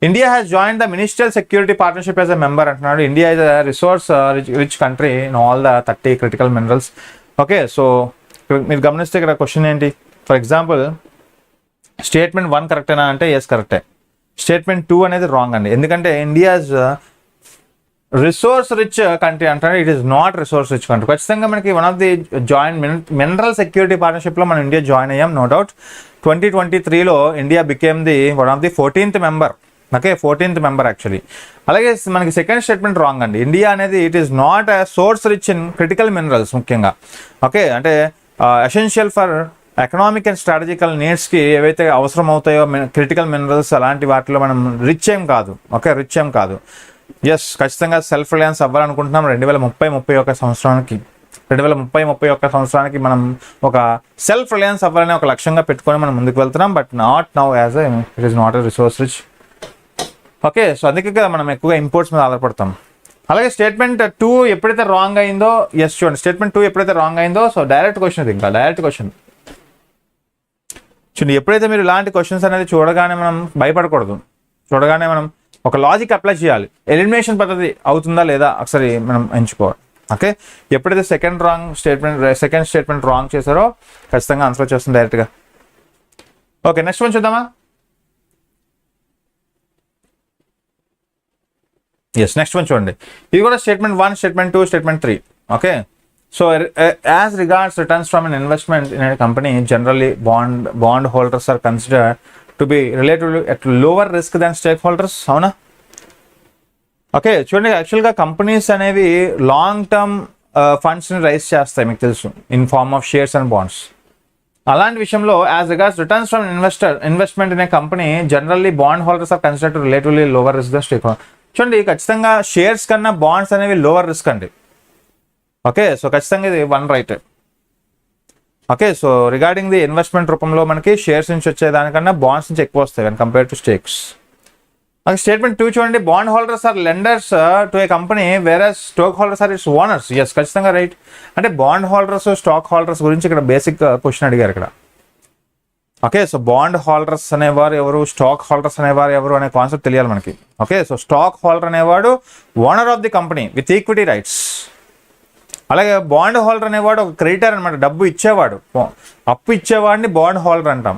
India has join the ministerial security partnership as a member అంటున్నాడు. India is a resource rich country in all the 30 critical minerals. Okay, so మీరు గమనిస్తే ఇక్కడ question ఏంటి? For example statement 1 కరెక్టేనా అంటే yes కరెక్టే. Statement 2 అనేది wrong అండి. ఎందుకంటే ఇండియాస్ రిసోర్స్ రిచ్ కంట్రీ అంటారు, it is not resource rich country. ఖచ్చితంగా మనకి one of the join mineral security పార్ట్నర్షిప్లో మనం ఇండియా జాయిన్ అయ్యాం, నో డౌట్. 2023లో India became the one of the 14th member. Okay, 14th member actually. అలాగే మనకి second statement wrong అండి. India అనేది it is not a source rich in critical minerals ముఖ్యంగా. Okay, అంటే essential for economic and strategical నీడ్స్కి ఏవైతే అవసరం అవుతాయో క్రిటికల్ మినరల్స్ అలాంటి వాటిలో మనం రిచ్ ఏం కాదు. ఓకే, రిచ్ ఏం కాదు. ఎస్, ఖచ్చితంగా సెల్ఫ్ రిలయన్స్ అవ్వాలనుకుంటున్నాం 2030-31 సంవత్సరానికి. 2030-31 సంవత్సరానికి మనం ఒక సెల్ఫ్ రిలయన్స్ అవ్వాలని ఒక లక్ష్యంగా పెట్టుకొని మనం ముందుకు వెళ్తున్నాం. But not now as it is not a resource rich. Okay, so అందుకే కదా మనం ఎక్కువగా ఇంపోర్ట్స్ మీద ఆధారపడతాం. అలాగే స్టేట్మెంట్ 2 ఎప్పుడైతే రాంగ్ అయిందో, ఎస్ చూడండి, స్టేట్మెంట్ 2 ఎప్పుడైతే రాంగ్ అయిందో, సో డైరెక్ట్ క్వశ్చన్, ఇది ఇంకా డైరెక్ట్ క్వశ్చన్ చూడండి. ఎప్పుడైతే మీరు ఇలాంటి క్వశ్చన్స్ అనేది చూడగానే మనం భయపడకూడదు. చూడగానే మనం ఒక లాజిక్ అప్లై చేయాలి. ఎలిమినేషన్ పద్ధతి అవుతుందా లేదా ఒకసారి మనం ఎంచుకోవాలి. ఓకే, ఎప్పుడైతే సెకండ్ స్టేట్మెంట్ రాంగ్ చేశారో ఖచ్చితంగా ఆన్సర్ వచ్చేస్తుంది డైరెక్ట్గా. ఓకే, నెక్స్ట్ వన్ చూద్దామా? ఎస్, నెక్స్ట్ వన్ చూడండి. ఇది కూడా statement 1, statement 2, statement 3. Okay, so as regards returns from an investment in a company generally bond holders are considered to be relatively at lower risk than stake holders. అవునా? Okay, చూడండి, యాక్చువల్గా companies అనేవి long term ఫండ్స్ని rise చేస్తాయి, మీకు తెలుసు, in form of shares and bonds. అలాంటి విషయంలో as regards returns from investment in a company generally bond holders are considered to relatively lower risk than stake holder. చూడండి, ఖచ్చితంగా షేర్స్ కన్నా bonds అనేవి lower risk అండి. ఓకే, సో ఖచ్చితంగా ఇది 1 right. Okay, so regarding the investment రూపంలో మనకి shares నుంచి వచ్చేదానికన్నా బాండ్స్ నుంచి ఎక్కువ వస్తాయి when compare to stakes. Okay, statement 2 చూడండి. Bond holders are lenders to a company whereas stock holders are its owners. Yes, ఖచ్చితంగా రైట్. అంటే బాండ్ హోల్డర్స్, స్టాక్ హోల్డర్స్ గురించి ఇక్కడ బేసిక్ క్వశ్చన్ అడిగారు ఇక్కడ. ఓకే, సో బాండ్ హోల్డర్స్ అనేవారు ఎవరు, stock holders అనేవారు ఎవరు అనే కాన్సెప్ట్ తెలియాలి మనకి. ఓకే, సో స్టాక్ హోల్డర్ అనేవాడు owner of the company with equity rights. అలాగే బాండ్ హోల్డర్ అనేవాడు ఒక క్రెడిటర్ అనమాట, డబ్బు ఇచ్చేవాడు, అప్పు ఇచ్చేవాడిని బాండ్ హోల్డర్ అంటాం.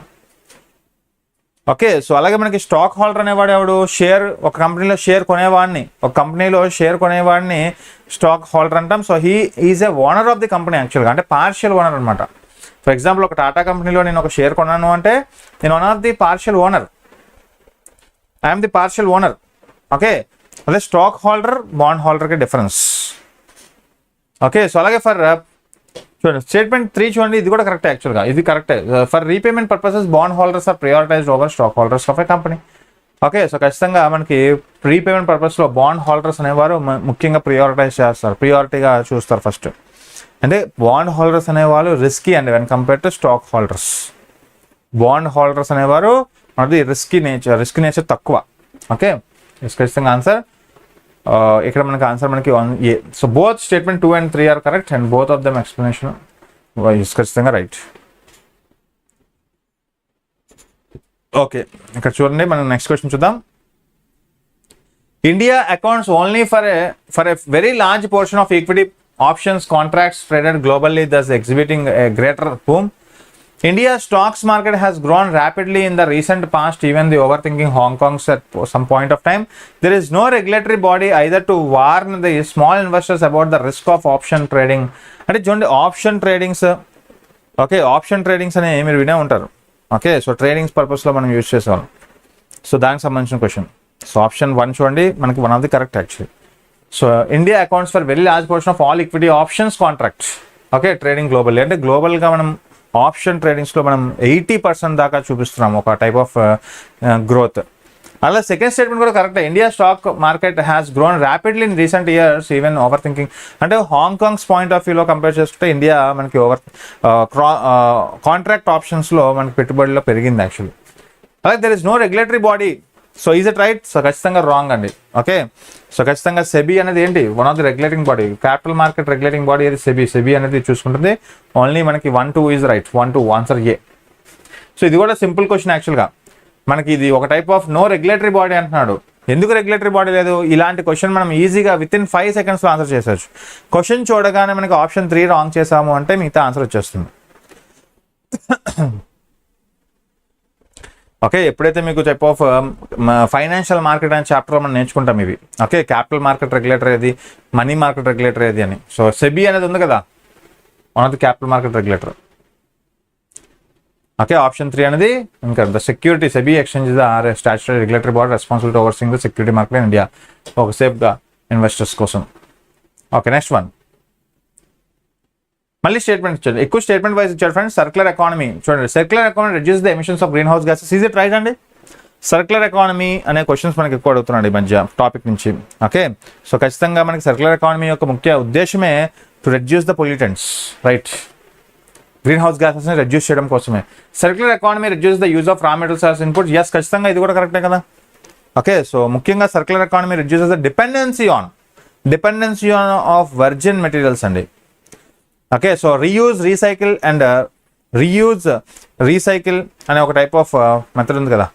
ఓకే, సో అలాగే మనకి స్టాక్ హోల్డర్ అనేవాడు ఎవడు, ఒక కంపెనీలో షేర్ కొనేవాడిని స్టాక్ హోల్డర్ అంటాం. So he is a owner of the company యాక్చువల్గా, అంటే పార్షియల్ ఓనర్ అనమాట. ఫర్ ఎగ్జాంపుల్ ఒక టాటా కంపెనీలో నేను ఒక షేర్ కొన్నాను అంటే నేను one of the partial owner, I'm the partial owner. Okay, అదే స్టాక్ హోల్డర్ బాండ్ హోల్డర్కి డిఫరెన్స్. ఓకే, సో అలాగే చూడండి స్టేట్మెంట్ 3 చూడండి, ఇది కూడా కరెక్టే యాక్చువల్గా, ఇది కరెక్టే. For repayment purposes bond holders are prioritized over stock holders of a company. Okay, so ఖచ్చితంగా మనకి రీపేమెంట్ పర్పస్లో బాండ్ హోల్డర్స్ అనేవారు ముఖ్యంగా ప్రియారిటీగా చూస్తారు ఫస్ట్. అంటే బాండ్ హోల్డర్స్ అనేవాళ్ళు రిస్కీ అండి when compare to stock holders. Bond holders అనేవారు మనది రిస్క్ నేచర్ తక్కువ. ఓకే, ఖచ్చితంగా ఆన్సర్ ఇక్కడ మనకి ఆన్సర్ మనకి 1A. So both statement 2 and 3 are correct and both of them explanation ఖచ్చితంగా రైట్. ఓకే, ఇక్కడ చూడండి, మనం నెక్స్ట్ క్వశ్చన్ చూద్దాం. India accounts only for a very large portion of equity options contracts traded globally, thus exhibiting a greater boom. India's stocks market has grown rapidly in the recent past, even the overthinking Hong Kong's at some point of time. There is no regulatory body either to warn the small investors about the risk of option trading. అంటే చూడండి, option tradings, okay, option tradings అనే మీరు వినే ఉంటారు. Okay, so tradings పర్పస్లో మనం use చేసేవాళ్ళం. So దానికి సంబంధించిన క్వశ్చన్. సో ఆప్షన్ 1 చూడండి, మనకి one of the correct actually. So India accounts for very large portion of all equity options contracts, okay, trading globally. అంటే గ్లోబల్గా మనం ఆప్షన్ ట్రేడింగ్స్లో మనం 80% దాకా చూపిస్తున్నాం ఒక టైప్ ఆఫ్ గ్రోత్. అలా సెకండ్ స్టేట్మెంట్ కూడా correct. India stock market has grown rapidly in recent years, even over thinking. అంటే Hong Kong's point of వ్యూలో కంపేర్ చేసుకుంటే ఇండియా మనకి కాంట్రాక్ట్ ఆప్షన్స్లో మనకి పెట్టుబడిలో పెరిగింది యాక్చువల్లీ. అలాగే there is no regulatory body. So is it right? So ఖచ్చితంగా రాంగ్ అండి. ఓకే, సో ఖచ్చితంగా సెబీ అనేది ఏంటి, one of the regulating body, capital market regulating body అది సెబీ. సెబీ అనేది చూసుకుంటుంది. ఓన్లీ మనకి 1, 2 is right. 1, 2 answer A. So ఇది కూడా సింపుల్ క్వశ్చన్ యాక్చువల్గా. మనకి ఇది ఒక type of no regulatory body అంటున్నాడు. ఎందుకు రెగ్యులేటరీ బాడీ లేదు? ఇలాంటి క్వశ్చన్ మనం ఈజీగా వితిన్ 5 సెకండ్స్లో ఆన్సర్ చేసేవచ్చు. క్వశ్చన్ చూడగానే మనకి ఆప్షన్ 3 రాంగ్ చేసాము అంటే మిగతా ఆన్సర్ వచ్చేస్తుంది. ఓకే, ఎప్పుడైతే మీకు టైప్ ఆఫ్ ఫైనాన్షియల్ మార్కెట్ అనే చాప్టర్లో మనం నేర్చుకుంటాం ఇవి. ఓకే, క్యాపిటల్ మార్కెట్ రెగ్యులేటర్ ఏది, మనీ మార్కెట్ రెగ్యులేటర్ ఏది అని. సో సెబీ అనేది ఉంది కదా, one of the capital market regulator. Okay, option 3 అనేది ఇంకా the security SEBI exchange are statutory regulatory body responsible to overseeing the security market in India, ఒక సేఫ్గా ఇన్వెస్టర్స్ కోసం. Okay, next one. మళ్ళీ స్టేట్మెంట్ ఇచ్చాడు, ఎక్కువ స్టేట్మెంట్ వైజ్ ఇచ్చాడు friends. Circular economy చూడండి, circular economy reduce the emissions of green house gases. Is it right అండి? Circular economy అనే క్వశ్చన్స్ మనకి ఎక్కువ అడుగుతున్నాడు ఈ మధ్య టాపిక్ నుంచి. ఓకే, సో ఖచ్చితంగా మనకి సర్క్యులర్ ఎకానమీ యొక్క ముఖ్య ఉద్దేశమే to reduce the pollutants, right? Green house గ్యాసెస్ని రెడ్యూస్ చేయడం కోసమే. Circular economy reduce the use of raw materials as input. Yes, ఖచ్చితంగా ఇది కూడా కరెక్టే కదా. ఓకే, సో ముఖ్యంగా circular economy reduces the dependency on of virgin materials అండి. ఓకే, సో రీయూజ్ రీసైకిల్ అనే ఒక టైప్ ఆఫ్ మెథడ్ ఉంది కదా.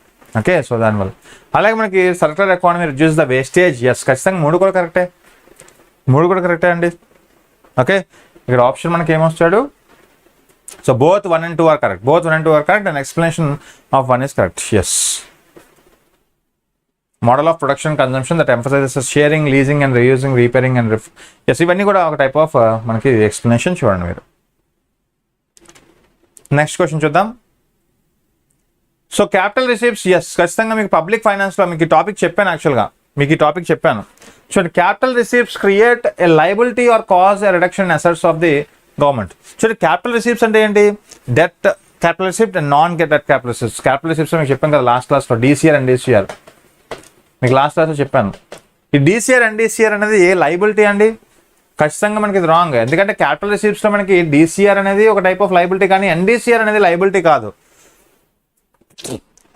ఓకే, సో దానివల్ల అలాగే మనకి circular economy reduce the wastage. Yes, ఖచ్చితంగా 3 కూడా కరెక్టే అండి. ఓకే, ఇక్కడ ఆప్షన్ మనకి ఏమొస్తాడు? So both 1 and 2 are correct. And explanation of 1 is correct. Yes. Model of production consumption that emphasizes sharing, leasing and reusing, repairing and yes, ఇవన్నీ కూడా ఒక టైప్ ఆఫ్ మనకి ఎక్స్ప్లెనేషన్ చూడండి మీరు. నెక్స్ట్ క్వశ్చన్ చూద్దాం. సో క్యాపిటల్ రిసీప్ట్స్, ఎస్, ఖచ్చితంగా మీకు public ఫైనాన్స్లో మీకు ఈ టాపిక్ చెప్పాను. చూడండి, capital receipts create a liability or cause a reduction in assets of the government. చూడండి, క్యాపిటల్ రిసీప్ట్స్ అంటే ఏంటి? Debt capital receipt and non debt capital receipts. Capital receipts మీకు చెప్పాను కదా లాస్ట్ క్లాస్లో, DCR అండ్ DCR మీకు లాస్ట్ క్లాస్లో చెప్పాను. ఈ DCR అండ్ DCR అనేది ఏ లైబిలిటీ అండి? ఖచ్చితంగా మనకి ఇది రాంగ్. ఎందుకంటే క్యాపిటల్ రిసిప్ట్స్లో మనకి DCR అనేది ఒక టైప్ ఆఫ్ లైబిలిటీ, కానీ NDCR అనేది లైబిలిటీ కాదు.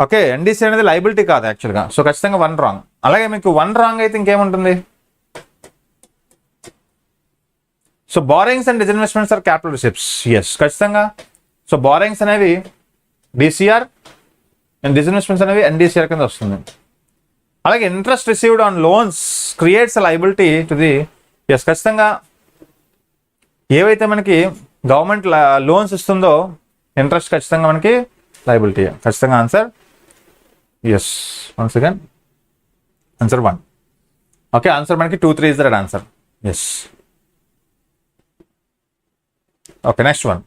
ఓకే, NDCR అనేది లైబిలిటీ కాదు యాక్చువల్గా. సో ఖచ్చితంగా 1 రాంగ్. అలాగే మీకు 1 రాంగ్ అయితే ఇంకేముంటుంది? So borrowings and disinvestments are capital receipts. Yes, ఖచ్చితంగా. సో బారోయింగ్స్ అనేవి DCR అండ్ డిస్ఇన్వెస్ట్మెంట్స్ అనేవి NDCR కింద వస్తుంది. అలాగే interest received on loans creates liability to the. Yes, ఖచ్చితంగా ఏవైతే మనకి గవర్నమెంట్ లోన్స్ ఇస్తుందో ఇంట్రెస్ట్ ఖచ్చితంగా మనకి లయబిలిటీ. ఖచ్చితంగా answer yes. Once again answer 1. Okay, answer మనకి 2, 3 is the right answer. Yes. Okay, next one.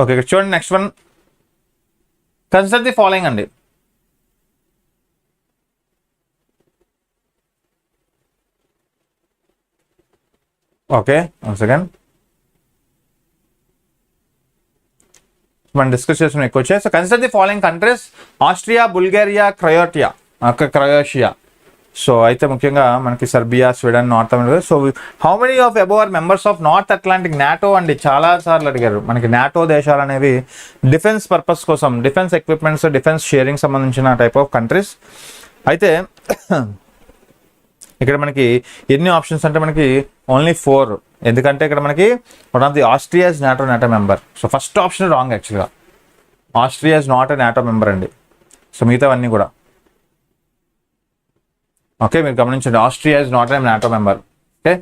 Okay, ఇక్కడ చూడండి, next one. Consider the following అండి. ఓకే, వన్స్ అగైన్ మనం డిస్కస్ చేసిన ఎక్కువ వచ్చాయి. So consider the following countries: Austria, Bulgaria, Croatia. So అయితే ముఖ్యంగా మనకి Serbia, Sweden, North America. So how many of above are members of North Atlantic NATO అండి? చాలా సార్లు అడిగారు. మనకి నాటో దేశాలు అనేవి డిఫెన్స్ పర్పస్ కోసం, డిఫెన్స్ ఎక్విప్మెంట్స్, డిఫెన్స్ షేరింగ్ సంబంధించిన టైప్ ఆఫ్ కంట్రీస్. అయితే ఇక్కడ మనకి ఎన్ని ఆప్షన్స్ అంటే మనకి ఓన్లీ 4. ఎందుకంటే ఇక్కడ మనకి one of the Austria is not NATO member. So first option wrong యాక్చువల్గా. Austria is not a NATO member అండి. సో మిగతావన్నీ కూడా ఓకే మీరు గమనించండి. Austria is not a NATO member. Okay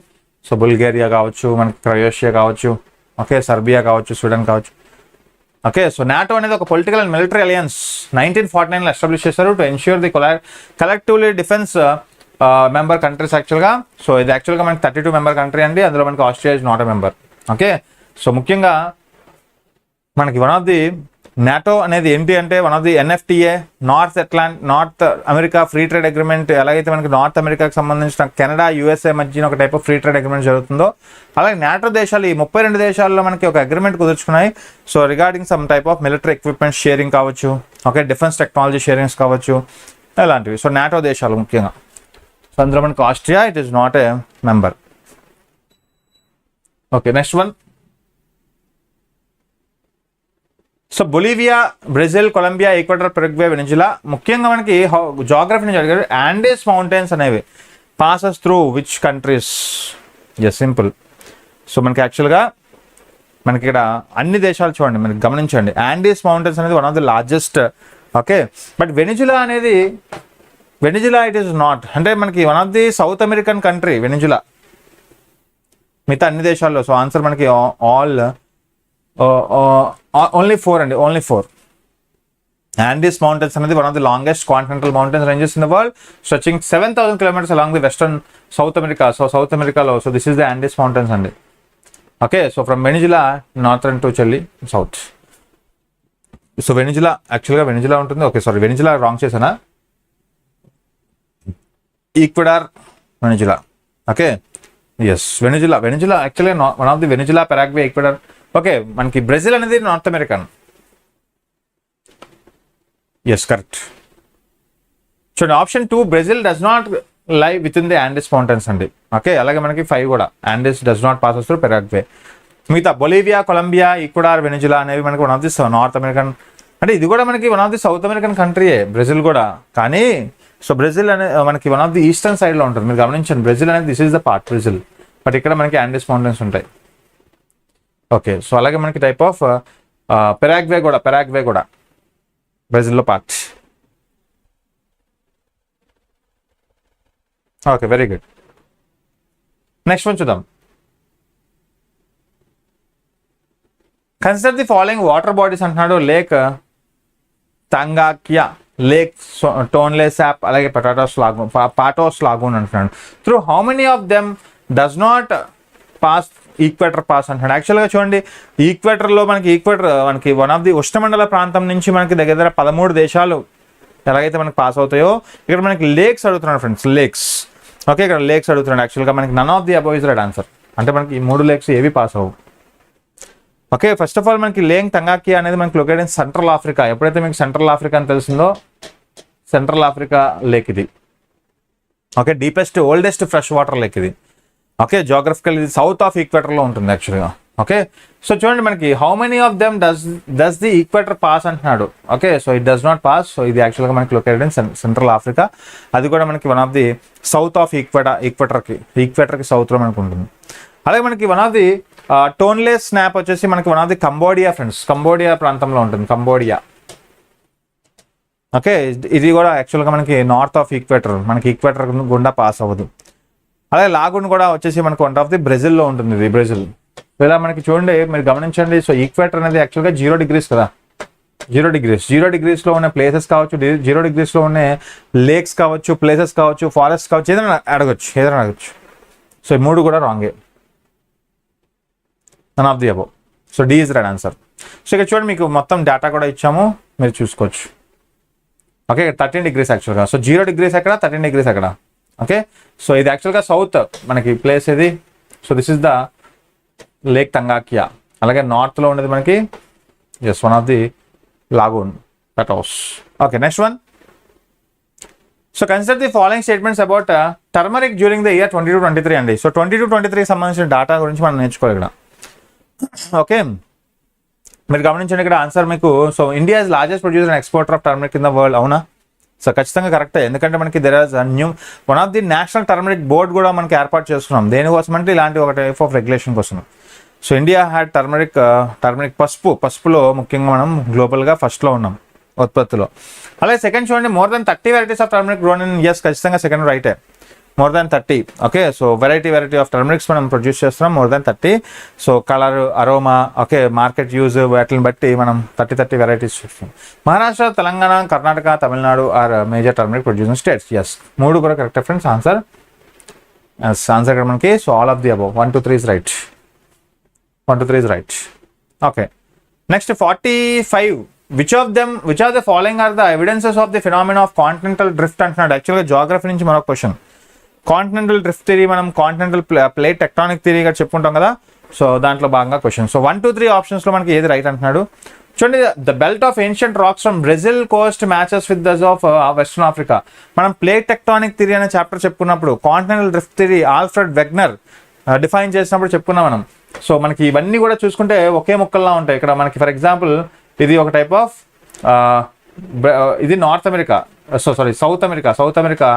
so Bulgaria కావచ్చు, మనకి క్రొయేషియా కావచ్చు, ఓకే సర్బియా కావచ్చు, స్వీడన్ కావచ్చు. ఓకే సో నాటో అనేది ఒక పొలిటికల్ అండ్ మిలిటరీ అలయన్స్ 1949లో ఎస్టాబ్లిష్ చేశారు to ensure the collectively defence member countries యాక్చువల్గా. సో ఇది యాక్చువల్గా మనకి 32 మెంబర్ కంట్రీ అండి. అందులో మనకి Austria is not a member. Okay so ముఖ్యంగా మనకి వన్ ఆఫ్ ది నాటో అనేది ఏంటి అంటే one of the NFTA North America free trade agreement. ఎలాగైతే మనకి నార్త్ అమెరికాకి సంబంధించిన కెనడా USA మధ్యన ఒక type of free trade agreement జరుగుతుందో, అలాగే నాటో దేశాలు ఈ 32 దేశాల్లో మనకి ఒక అగ్రిమెంట్ కుదుర్చుకున్నాయి. So regarding some type of military equipment sharing కావచ్చు, ఓకే డిఫెన్స్ టెక్నాలజీ షేరింగ్స్ కావచ్చు, ఇలాంటివి. సో నాటో దేశాలు ముఖ్యంగా. సో అందులో మనకి Austria it is not a member. Okay next one. So Bolivia, Brazil, Colombia, Ecuador, Paraguay, Venezuela. ముఖ్యంగా మనకి geography నుంచి అడిగారు. యాండీస్ మౌంటైన్స్ అనేవి passes through which countries? Yes simple. So మనకి యాక్చువల్గా మనకి ఇక్కడ అన్ని దేశాలు చూడండి, మనకి గమనించండి. యాండీస్ మౌంటైన్స్ అనేది one of the largest. Okay but Venezuela it is not. అంటే మనకి one of the South American country Venezuela మిగతా అన్ని దేశాల్లో. సో ఆన్సర్ మనకి ఆల్ ఓన్లీ 4 అండి, ఓన్లీ 4. యాండీస్ మౌంటైన్స్ అనేది one of the longest continental mountains ranges in the world, stretching 7,000 kilometers along the western South America. So South అమెరికాలో so this is the Andes mountains అండి. Okay so from Venezuela northern to Chile south. So Venezuela యాక్చువల్గా Venezuela ఉంటుంది. Okay sorry Venezuela wrong చేశానా? Ecuador, Venezuela. Okay yes Venezuela యాక్చువల్గా one of the Venezuela, Paraguay, Ecuador. Okay మనకి Brazil అనేది North American. Yes correct. చూడండి option 2 Brazil does not lie with in the Andes mountains అండి. Okay అలాగే మనకి 5 కూడా Andes does not passes through Paraguay. మిగతా Bolivia, Colombia, Ecuador, Venezuela అనేవి మనకి one of the North American. అంటే ఇది కూడా మనకి one of the South American కంట్రీయే బ్రెజిల్ కూడా. కానీ సో బ్రెజిల్ అనే మనకి వన్ ఆఫ్ ది ఈస్టర్న్ సైడ్లో ఉంటుంది. మీరు గమనించండి బ్రెజిల్ అనేది this is the part Brazil. But ఇక్కడ మనకి యాండీస్ మౌంటైన్స్ ఉంటాయి. ఓకే సో అలాగే మనకి టైప్ ఆఫ్ పెరాగ్వే కూడా బ్రెజిల్లో part. Okay very good. Next one చూద్దాం. Consider the following water bodies అంటున్నాడు. Lake Tanganyika, lake Tonle Sap, అలాగే పాటోస్ లాగూన్ అంటున్నాడు. Through how many of them does not pass equator pass అంటున్నాడు. యాక్చువల్గా చూడండి ఈక్వేటర్లో మనకి వన్ ఆఫ్ ది ఉష్ణమండల ప్రాంతం నుంచి మనకి దగ్గర 13 దేశాలు ఎలాగైతే మనకి పాస్ అవుతాయో ఇక్కడ మనకి లేక్స్ అడుగుతున్నాడు ఫ్రెండ్స్. లేక్స్. ఓకే ఇక్కడ లేక్స్ అడుగుతున్నాడు. యాక్చువల్గా మనకి none of the above is right answer. అంటే మనకి ఈ 3 లేక్స్ ఏవి పాస్ అవ్వవు. ఓకే ఫస్ట్ ఆఫ్ ఆల్ మనకి లేక్ తంగాకియా అనేది మనకి లొకేట్ ఇన్ సెంట్రల్ ఆఫ్రికా. ఎప్పుడైతే మీకు సెంట్రల్ ఆఫ్రికా అని తెలిసిందో సెంట్రల్ ఆఫ్రికా లేక్ ఇది. Okay deepest oldest fresh water lake ఇది. ఓకే జోగ్రఫికల్ ఇది సౌత్ ఆఫ్ ఈక్వేటర్లో ఉంటుంది యాక్చువల్గా. ఓకే సో చూడండి మనకి how many of them does the equator pass అంటున్నాడు. Okay so it does not pass. So ఇది యాక్చువల్గా మనకి లొకేటెడ్ ఇన్ సెంట్రల్ ఆఫ్రికా. అది కూడా మనకి one of the south of ఈక్వేటర్కి సౌత్లో మనకు ఉంటుంది. అలాగే మనకి one of the Tonle Sap వచ్చేసి మనకి one of the Cambodia friends. Cambodia ప్రాంతంలో ఉంటుంది కంబోడియా. ఓకే ఇది కూడా యాక్చువల్గా మనకి నార్త్ ఆఫ్ ఈక్వేటర్, మనకి ఈక్వేటర్ గుండా పాస్ అవ్వదు. అలాగే లాగూన్ కూడా వచ్చేసి మనకు వన్ ఆఫ్ ది బ్రెజిల్లో ఉంటుంది. ఇది బ్రెజిల్. ఇలా మనకి చూడండి మీరు గమనించండి. సో ఈక్వేటర్ అనేది యాక్చువల్గా 0 degrees కదా. 0 degreesలో ఉన్న ప్లేసెస్ కావచ్చు, 0 degreesలో ఉన్న లేక్స్ కావచ్చు, ప్లేసెస్ కావచ్చు, ఫారెస్ట్ కావచ్చు, ఏదైనా అడగచ్చు. సో ఈ 3 కూడా రాంగే. None of the above. So D is right answer. So ఇక్కడ చూడండి మీకు మొత్తం డేటా కూడా ఇచ్చాము, మీరు చూసుకోవచ్చు. ఓకే 13 degrees యాక్చువల్గా. సో 0 degrees ఎక్కడ, 13 degrees ఎక్కడ. ఓకే సో ఇది యాక్చువల్గా సౌత్ మనకి ప్లేస్ ఇది. So this is the lake Tanganyika. అలాగే నార్త్లో ఉండేది మనకి one of the lagoon Patos. Okay next one. So consider the following statements about turmeric during the year 22-23 అండి. సో 22-23 సంబంధించిన డేటా గురించి మనం నేర్చుకోవాలి ఇక్కడ. ఓకే మీరు గమనించండి ఇక్కడ ఆన్సర్ మీకు. So India is largest producer and exporter of turmeric in the world. అవునా? సో ఖచ్చితంగా కరెక్టే, ఎందుకంటే మనకి there as one of the national turmeric board కూడా మనకి ఏర్పాటు చేసుకున్నాం. దేనికోసం అంటే ఇలాంటి ఒక టైప్ ఆఫ్ రెగ్యులేషన్ కోసం. సో ఇండియా హ్యాడ్ టర్మరిక్ పసుపులో ముఖ్యంగా మనం గ్లోబల్గా ఫస్ట్లో ఉన్నాం ఉత్పత్తిలో. అలాగే సెకండ్ చూడండి, more than 30 varieties of turmeric grown in yes, ఖచ్చితంగా సెకండ్ రైటే, more than 30. Okay, so variety of turmerics మనం ప్రొడ్యూస్ చేస్తున్నాం more than 30. So colour, aroma, okay, market use వాటిని బట్టి మనం 30 వెరైటీస్ చూస్తున్నాం. Maharashtra, Telangana, Karnataka, Tamil Nadu are major turmeric producing states. Yes, 3 కూడా కరెక్ట్ ఫ్రెండ్స్. ఆన్సర్ ఇక్కడ మనకి so all of the above 1 2 3 is right. 1 2 3 is right. Okay, next 45. Which of the following are the evidences of the phenomena of continental drift అంటున్నాడు. యాక్చువల్గా geography నుంచి మరొక question. Continental drift theory మనం continental plate tectonic థియరీగా చెప్పుకుంటాం కదా, so దాంట్లో భాగంగా క్వశ్చన్. సో 1 2 3 ఆప్షన్స్లో మనకి ఏది రైట్ అంటున్నాడు చూడండి. The belt of ancient rocks from Brazil coast matches with those of western Africa. మనం ప్లేట్ టెక్టానిక్ థియరీ అనే చాప్టర్ చెప్పుకున్నప్పుడు continental drift theory Alfred Wegener define చేసినప్పుడు చెప్పుకున్నాం మనం. సో మనకి ఇవన్నీ కూడా చూసుకుంటే ఒకే ముక్కల్లా ఉంటాయి. ఇక్కడ మనకి ఫర్ ఎగ్జాంపుల్ ఇది ఒక టైప్ ఆఫ్ ఇది North America, South America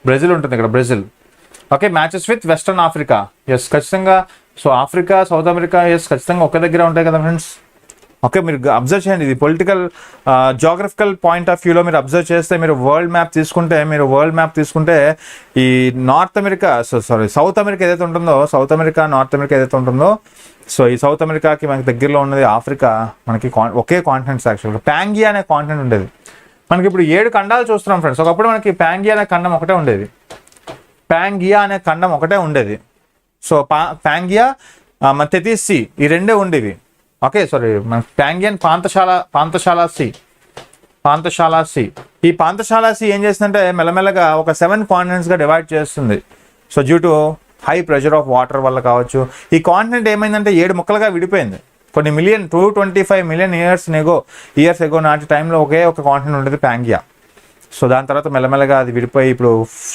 Brazil ఉంటుంది ఇక్కడ, Brazil. Okay, matches with western Africa. Yes, ఖచ్చితంగా. So Africa, South America yes ఖచ్చితంగా ఒక దగ్గర ఉంటాయి కదా ఫ్రెండ్స్. ఓకే, మీరు అబ్జర్వ్ చేయండి, ఇది పొలిటికల్ జాగ్రఫికల్ పాయింట్ ఆఫ్ వ్యూలో మీరు అబ్జర్వ్ చేస్తే, మీరు వరల్డ్ మ్యాప్ తీసుకుంటే ఈ నార్త్ అమెరికా సౌత్ అమెరికా ఏదైతే ఉంటుందో, నార్త్ అమెరికా ఏదైతే ఉంటుందో, సో ఈ సౌత్ అమెరికాకి మనకి దగ్గరలో ఉన్నది ఆఫ్రికా. మనకి ఒకే కాంటినెంట్స్ యాక్చువల్గా. ప్యాంగియా అనే కాంటినెంట్ ఉండేది మనకి. ఇప్పుడు 7 ఖండాలు చూస్తున్నాం ఫ్రెండ్స్. ఒకప్పుడు మనకి ప్యాంగియా అనే ఖండం ఒకటే ఉండేది. సో ప్యాంగియా తెతీస్ సీ ఈ రెండే ఉండేవి. ఓకే, మన ప్యాంగియన్ పాంతశాల సి. ఈ పాంతశాల సి ఏం చేస్తుందంటే మెల్లమెల్లగా ఒక 7 కాంటినెంట్స్గా డివైడ్ చేస్తుంది. So due to high pressure of water వల్ల కావచ్చు. ఈ కాంటినెంట్ ఏమైందంటే 7 ముక్కలుగా విడిపోయింది. కొన్ని 225 మిలియన్ ఇయర్స్ ఎగో నాటి టైంలో ఒకే ఒక కాంటినెంట్ ఉంటుంది ప్యాంగియా. సో దాని తర్వాత మెల్లమెల్లగా అది విడిపోయి ఇప్పుడు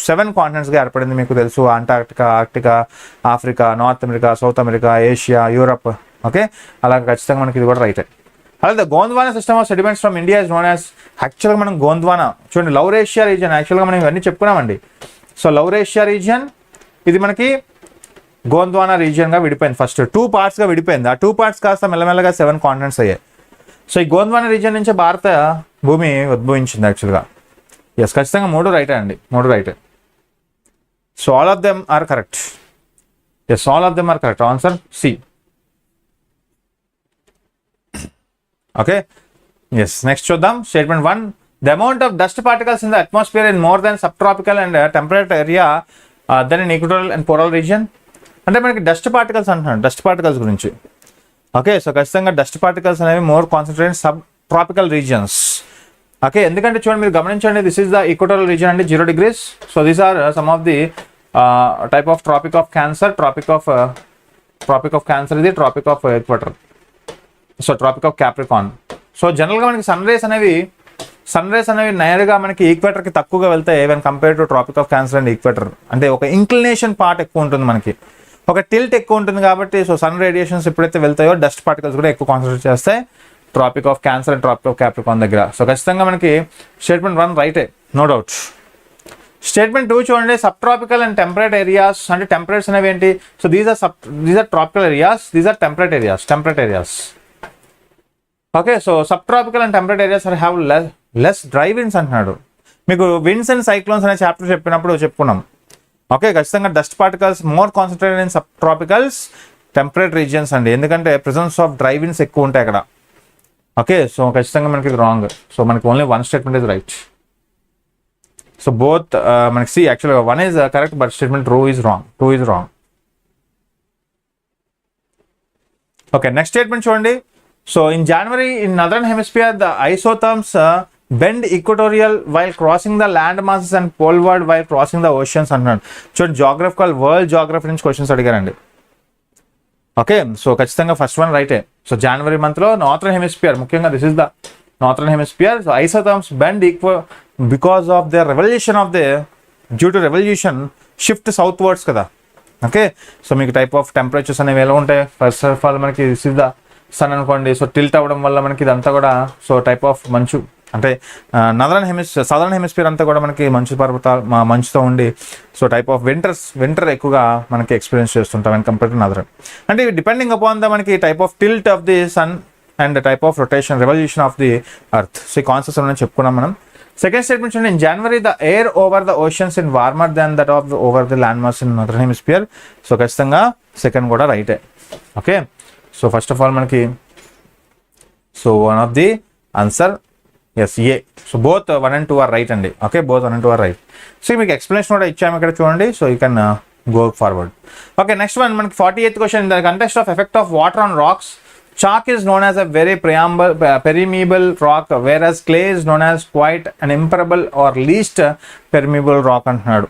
7 కాంటినెంట్స్గా ఏర్పడింది. మీకు తెలుసు, Antarctica, Arctica, Africa, North America, South America, Asia, Europe. Okay, అలా ఖచ్చితంగా మనకి ఇది కూడా రైట్. అలాగే Gondwana system of sediments from India is known as, యాక్చువల్గా మనం గోంద్వానా చూడండి, లౌరేషియా రీజియన్. యాక్చువల్గా మనం ఇవన్నీ చెప్పుకున్నామండి. సో లౌరేషియా రీజియన్ ఇది మనకి గోంద్వానా రీజియన్గా విడిపోయింది. ఫస్ట్ 2 పార్ట్స్గా విడిపోయింది. ఆ 2 పార్ట్స్ కాస్త మెల్లమెల్లగా 7 కాంటినెంట్స్ అయ్యాయి. సో ఈ గోంద్వానా రీజియన్ నుంచి భారత భూమి ఉద్భవించింది యాక్చువల్గా. ఎస్, ఖచ్చితంగా 3 రైటే అండి, 3 రైటే. So all of them are correct. Yes, all of them are correct. Answer C. Okay, yes, next చూద్దాం. Statement 1. The amount of dust particles in the atmosphere in more than subtropical and temperate area than in equatorial and polar region. అంటే మనకి dust particles అంటున్నాడు, dust particles గురించి. Okay, so ఖచ్చితంగా dust particles అనేవి more concentrated subtropical regions. Okay, ఎందుకంటే చూడండి మీరు గమనించండి, this is the equatorial region అంటే 0 degrees. So these are some of the type of tropic of Cancer. Tropic of Cancer ఇది tropic of equator. So tropic of Capricorn. So జనరల్గా మనకి sun rays అనేవి నేరుగా మనకి ఈక్వేటర్కి తక్కువగా వెళ్తాయి when compare to tropic of cancer and equator. అంటే ఒక ఇంక్లినేషన్ పార్ట్ ఎక్కువ ఉంటుంది మనకి, ఒక టిల్ట్ ఎక్కువ ఉంటుంది కాబట్టి. సో సన్ రేడియేషన్స్ ఎప్పుడైతే వెళ్తాయో డస్ట్ పార్టికల్స్ కూడా ఎక్కువ కాన్సన్ట్రేట్ చేస్తాయి tropic of cancer and tropic of capricorn దగ్గర. సో ఖచ్చితంగా మనకి స్టేట్మెంట్ 1 రైటే, నో డౌట్. స్టేట్మెంట్ 2 చూడండి. Subtropical and temperate areas అంటే టెంపరేట్స్ అనేవి ఏంటి? So these are tropical areas, these are temperate areas. Okay, so subtropical and temperate areas are have less dry winds అంటున్నాడు. మీకు winds and cyclones అనే chapter చెప్పినప్పుడు చెప్పుకున్నాం. Okay, ఖచ్చితంగా dust particles more concentrated in subtropicals temperate regions అండి, ఎందుకంటే presence of dry winds ఎక్కువ ఉంటాయి అక్కడ. ఓకే, సో ఖచ్చితంగా మనకి ఇది రాంగ్. సో మనకి only 1 statement is right. So both మనకి సి యాక్చువల్గా 1 is correct, but statement 2 is wrong. Okay, next statement చూడండి. So in January in northern hemisphere the isotherms bend equatorial while crossing the land masses and poleward while crossing the oceans అంటున్నాడు. చూడండి, world geography నుంచి questions అడిగారండి. Okay, so ఖచ్చితంగా first 1 రైటే. So జనవరి మంత్లో northern hemisphere, ముఖ్యంగా this is the northern hemisphere. So isotherms bend because of the revolution due to revolution shift southwards కదా. ఓకే, సో మీకు టైప్ ఆఫ్ టెంపరేచర్స్ అనేవి ఎలా ఉంటాయి? ఫస్ట్ ఆఫ్ ఆల్ మనకి దిస్ ఇస్ ద సన్ అనుకోండి. So tilt అవ్వడం వల్ల మనకి ఇదంతా కూడా సో టైప్ ఆఫ్ మంచు అంటే సదర్న్ హెమిస్ఫియర్ అంతా కూడా మనకి మంచు పర్వతాలు మంచుతో ఉండి సో టైప్ ఆఫ్ వింటర్ ఎక్కువగా మనకి ఎక్స్పీరియన్స్ చేస్తుంటాం అండ్ కంపేర్ టు నదరన్. అంటే డిపెండింగ్ అపాన్ ద మనకి type of tilt of the sun and type of rotation revolution of the earth. So ఈ కాన్సెప్ట్స్ అనేది చెప్పుకున్నాం మనం. సెకండ్ స్టేట్మెంట్ చూడండి, in January the air over the oceans in warmer than that of over the land mass in northern hemisphere. So ఖచ్చితంగా second కూడా రైటే. Okay, so first of all మనకి so one of the answer is A. So both 1 and 2 are right అండి. Okay, both 1 and 2 are right. So మీకు explanation కూడా ఇచ్చాము ఇక్కడ చూడండి. So you can go forward. Okay, next one మనకి 48th question. In the context of effect of water on rocks, chalk is known as a very permeable rock, whereas clay is known as quite an impermeable or least permeable rock అంటున్నాడు.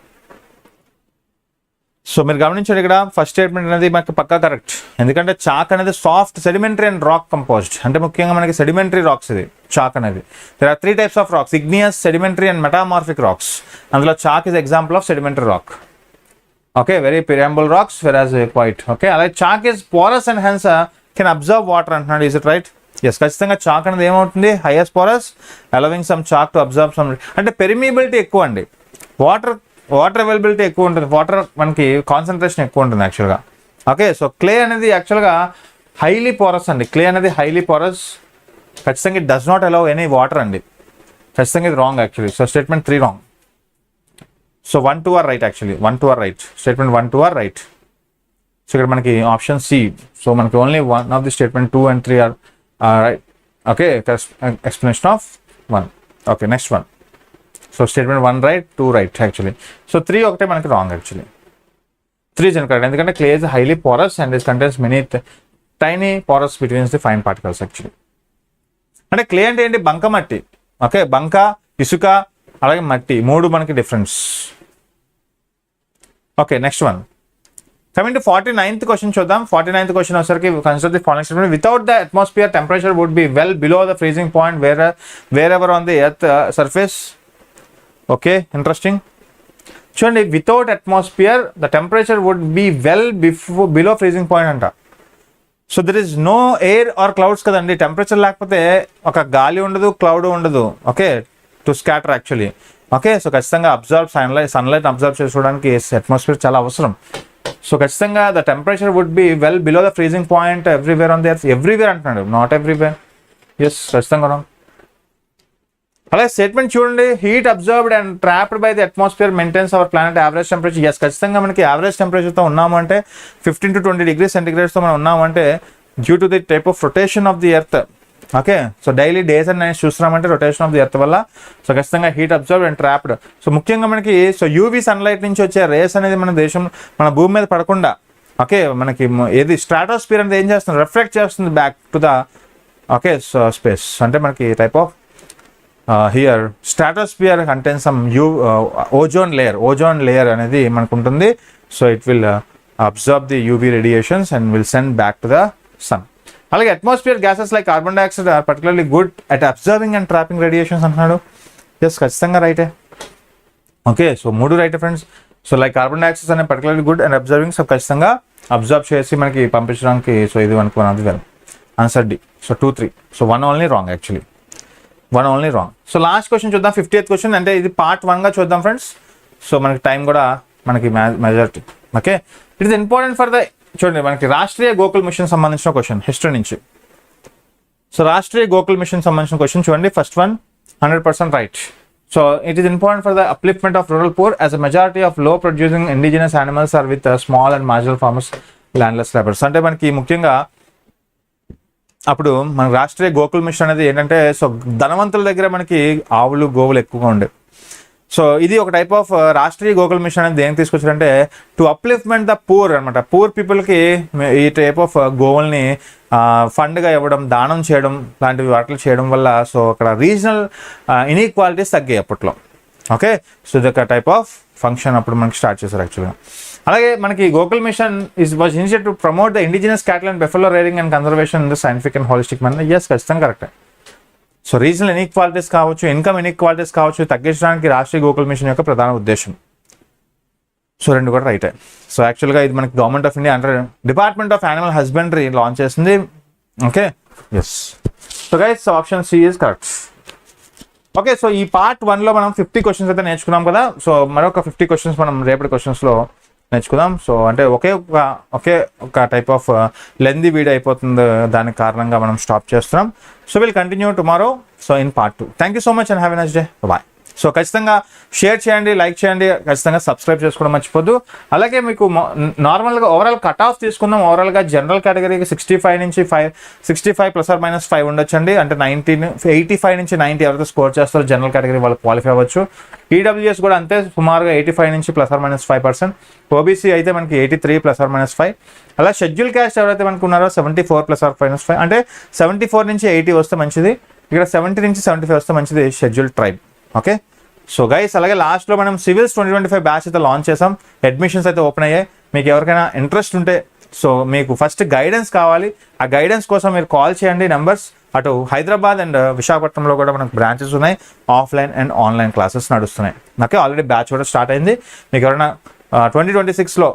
So మీరు గమనించండి ఇక్కడ first statement అనేది మనకి పక్కా correct. ఎందుకంటే chalk అనేది soft sedimentary and rock composed. అంటే ముఖ్యంగా మనకి సెడిమెంటరీ రాక్స్ ఇది చాక్ అనేది. There are 3 types of rocks, igneous, sedimentary and metamorphic rocks. అందులో chalk is example of sedimentary rock. Okay, very permeable rocks వెరాజ్ క్వైట్. ఓకే, అలాగే chalk is porous and hence can observe water అంటున్నాడు. Is it right? Yes, ఖచ్చితంగా chalk అనేది ఏమవుతుంది, highest porous allowing some chalk to observe some. అంటే పెరిమిబిలిటీ ఎక్కువ అండి, water availability ఎక్కువ ఉంటుంది, వాటర్ మనకి కాన్సన్ట్రేషన్ ఎక్కువ ఉంటుంది యాక్చువల్గా. ఓకే, సో క్లే అనేది యాక్చువల్గా హైలీ పోరస్ అండి. క్లే అనేది హైలీ పోరస్, ఖచ్చితంగా it does not allow any water అండి. ఖచ్చితంగా ఇది wrong actually. So statement 3 wrong. So 1, 2 are right actually. 1, 2 are right. Statement 1, 2 are right. So ఇక్కడ మనకి ఆప్షన్ సి. సో మనకి only 1 of the statement 2 and 3 are right. Okay, explanation of 1. Okay, next one. So statement 1 right, 2 right actually. So 3 ఒకటే మనకి wrong actually. 3 is incorrect ఎందుకంటే clay is highly porous and is contains many tiny porous between the fine particles actually. అంటే clay అంటే ఏంటి, బంక మట్టి. Okay, బంక, ఇసుక, అలాగే మట్టి 3 మనకి difference. Okay, next one. Coming to 49th question చూద్దాం. 49th క్వశ్చన్ వచ్చేసరికి consider the following statement. Without the atmosphere temperature would be well below the freezing point wherever on the earth surface. Okay, interesting. చూడండి, without atmosphere the temperature would be well below freezing point అంట. So there is no air or clouds కదండి. Temperature లేకపోతే ఒక గాలి ఉండదు, cloud ఉండదు. Okay, to scatter actually. Okay, so ఖచ్చితంగా sunlight observe చేసుకోవడానికి అట్మాస్ఫియర్ చాలా అవసరం. సో ఖచ్చితంగా the temperature would be well below the freezing point everywhere on the earth. Everywhere అంటున్నాడు, నాట్ ఎవ్రీవేర్. ఎస్, ఖచ్చితంగా రాంగ్. అలాగే స్టేట్మెంట్ చూడండి, heat observed and trapped by the atmosphere maintains our planet average temperature. Yes, ఖచ్చితంగా మనకి average టెంపరేచర్తో ఉన్నాము అంటే 15 to 20 degrees సెంటిగ్రేడ్స్తో మనం ఉన్నాము అంటే due to the type of rotation of the earth. Okay, so daily days and nights చూస్తున్నామంటే rotation of the earth వల్ల. So ఖచ్చితంగా heat absorb and trapped. So ముఖ్యంగా మనకి సో యూవీ సన్లైట్ నుంచి వచ్చే రేస్ అనేది మన భూమి మీద పడకుండా, ఓకే, మనకి ఏది స్ట్రాటోస్ఫియర్ అనేది ఏం చేస్తుంది, రిఫ్లెక్ట్ చేస్తుంది back to the okay so space. అంటే మనకి type of here stratosphere contains some ozone layer అనేది మనకు ఉంటుంది. So it will absorb the UV radiations and will send back to the sun. అలాగే atmosphere gases like carbon dioxide are particularly good at absorbing and trapping radiations అంటున్నాడు. Yes, ఖచ్చితంగా రైటే. Okay, so 3 right friends. So like carbon dioxide అనేది particularly good and absorbing. So ఖచ్చితంగా observe చేసి మనకి పంపించడానికి. So ఇది మనకు 1 of the answer D. So 2, 3. So 1 only wrong actually. 1 only wrong. So last question చూద్దాం, 50th క్వశ్చన్. అంటే ఇది పార్ట్ 1గా చూద్దాం ఫ్రెండ్స్. సో మనకి టైం కూడా మనకి majority. Okay, it is important for the చూడండి మనకి రాష్ట్రీయ గోకుల్ మిషన్ సంబంధించిన క్వశ్చన్ హిస్టరీ నుంచి. సో రాష్ట్రీయ గోకుల్ మిషన్ సంబంధించిన క్వశ్చన్ చూడండి. First one 100% right. So it is important for the upliftment of rural poor as a majority of low producing indigenous animals are with small and marginal farmers landless labours. అంటే మనకి ముఖ్యంగా అప్పుడు మన Rashtriya Gokul mission అనేది ఏంటంటే so ధనవంతుల దగ్గర మనకి ఆవులు గోవులు ఎక్కువగా ఉండే. సో ఇది ఒక type of Rashtriya Gokul mission అనేది దేనికి తీసుకొచ్చారంటే టు అప్లిఫ్ట్మెంట్ ద పూర్ అనమాట. పూర్ పీపుల్కి ఈ టైప్ ఆఫ్ గోవుల్ని ఫండ్గా ఇవ్వడం, దానం చేయడం లాంటివి వాటిని చేయడం వల్ల సో అక్కడ రీజనల్ ఇన్ఈక్వాలిటీస్ తగ్గాయి అప్పట్లో. ఓకే, సో ఇది ఒక టైప్ ఆఫ్ ఫంక్షన్ అప్పుడు మనకి స్టార్ట్ చేశారు యాక్చువల్గా. అలాగే మనకి Gokul mission was initiated to promote the indigenous cattle and buffalo rearing and conservation in the scientific and holistic manner. Yes, ఖచ్చితంగా కరెక్టే. సో రీజనల్ ఇన్ఈక్వాలిటీస్ కావచ్చు, ఇన్కమ్ ఇన్ఈక్వాలిటీస్ కావచ్చు తగ్గించడానికి రాష్ట్రీయ గోకుల్ మిషన్ యొక్క ప్రధాన ఉద్దేశం. సో 2 కూడా రైటే. సో యాక్చువల్గా ఇది మనకి గవర్నమెంట్ ఆఫ్ ఇండియా అంటే department of animal husbandry launch చేసింది. Okay, yes. So guys option C is correct. Okay, so ఈ పార్ట్ 1లో మనం 50 క్వశ్చన్స్ అయితే నేర్చుకున్నాం కదా. సో మరొక 50 క్వశ్చన్స్ మనం రేపటి క్వశ్చన్స్లో నేర్చుకుందాం. సో అంటే ఒకే ఒక టైప్ ఆఫ్ లెందీ వీడియో అయిపోతుంది, దానికి కారణంగా మనం స్టాప్ చేస్తున్నాం. So will continue tomorrow so in part 2. Thank you so much and have a nice day. Bye. So ఖచ్చితంగా షేర్ చేయండి, లైక్ చేయండి, ఖచ్చితంగా సబ్స్క్రైబ్ చేసుకోవడం మర్చిపోద్దు. అలాగే మీకు నార్మల్గా ఓవరాల్ కట్ ఆఫ్ తీసుకుందాం. ఓవరాల్గా జనరల్ కేటగిరీకి 65 నుంచి 65 ±5 ఉండొచ్చండి. అంటే 85 నుంచి 90 ఎవరైతే స్కోర్ చేస్తారో జనరల్ కేటగిరీ వాళ్ళు క్వాలిఫై అవ్వచ్చు. ఈడబ్ల్యూఎస్ కూడా అంతే, సుమారుగా 85 నుంచి ±5%. ఓబీసీ అయితే మనకి 83 ±5. అలా షెడ్యూల్ క్యాస్ట్ ఎవరైతే మనకు ఉన్నారో 74 ±5. అంటే 74 నుంచి 80 వస్తే మంచిది. ఇక్కడ 70 నుంచి 75 వస్తే మంచిది schedule tribe. Okay, so guys అలాగే లాస్ట్లో మనం సివిల్స్ 2025 బ్యాచ్ అయితే లాంచ్ చేసాం. అడ్మిషన్స్ అయితే ఓపెన్ అయ్యాయి. మీకు ఎవరికైనా ఇంట్రెస్ట్ ఉంటే సో మీకు ఫస్ట్ గైడెన్స్ కావాలి. ఆ గైడెన్స్ కోసం మీరు కాల్ చేయండి. నెంబర్స్ అటు హైదరాబాద్ అండ్ విశాఖపట్నంలో కూడా మనకు బ్రాంచెస్ ఉన్నాయి. ఆఫ్లైన్ అండ్ ఆన్లైన్ క్లాసెస్ నడుస్తున్నాయి. ఓకే, ఆల్రెడీ బ్యాచ్ కూడా స్టార్ట్ అయింది. మీకు ఎవరైనా 2026లో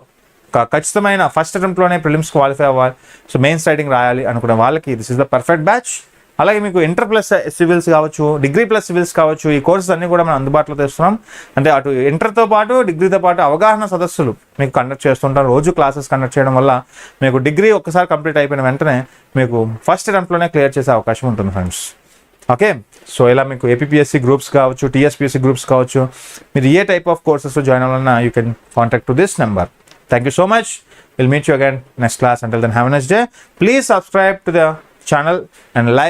ఖచ్చితమైన ఫస్ట్ అటెంప్ట్లోనే ప్రిలిమ్స్ క్వాలిఫై అవ్వాలి, సో మెయిన్స్ రైటింగ్ రాయాలి అనుకునే వాళ్ళకి this is the perfect batch. అలాగే మీకు ఇంటర్ ప్లస్ సివిల్స్ కావచ్చు, డిగ్రీ ప్లస్ సివిల్స్ కావచ్చు, ఈ కోర్సెస్ అన్నీ కూడా మనం అందుబాటులో తెస్తున్నాం. అంటే అటు ఇంటర్తో పాటు డిగ్రీతో పాటు అవగాహన సదస్సులు మీకు కండక్ట్ చేస్తుంటాం. రోజు క్లాసెస్ కండక్ట్ చేయడం వల్ల మీకు డిగ్రీ ఒక్కసారి కంప్లీట్ అయిపోయిన వెంటనే మీకు ఫస్ట్ అటెంప్ట్లోనే క్లియర్ చేసే అవకాశం ఉంటుంది ఫ్రెండ్స్. ఓకే, సో ఇలా మీకు ఏపీపీఎస్సీ గ్రూప్స్ కావచ్చు, టీఎస్పీఎస్సీ గ్రూప్స్ కావచ్చు, మీరు ఏ టైప్ ఆఫ్ కోర్సెస్ జాయిన్ అవ్వాలన్నా you can contact to this number. Thank you so much. Will meet you again next class. Until then, have a nice day. Please subscribe to the channel and like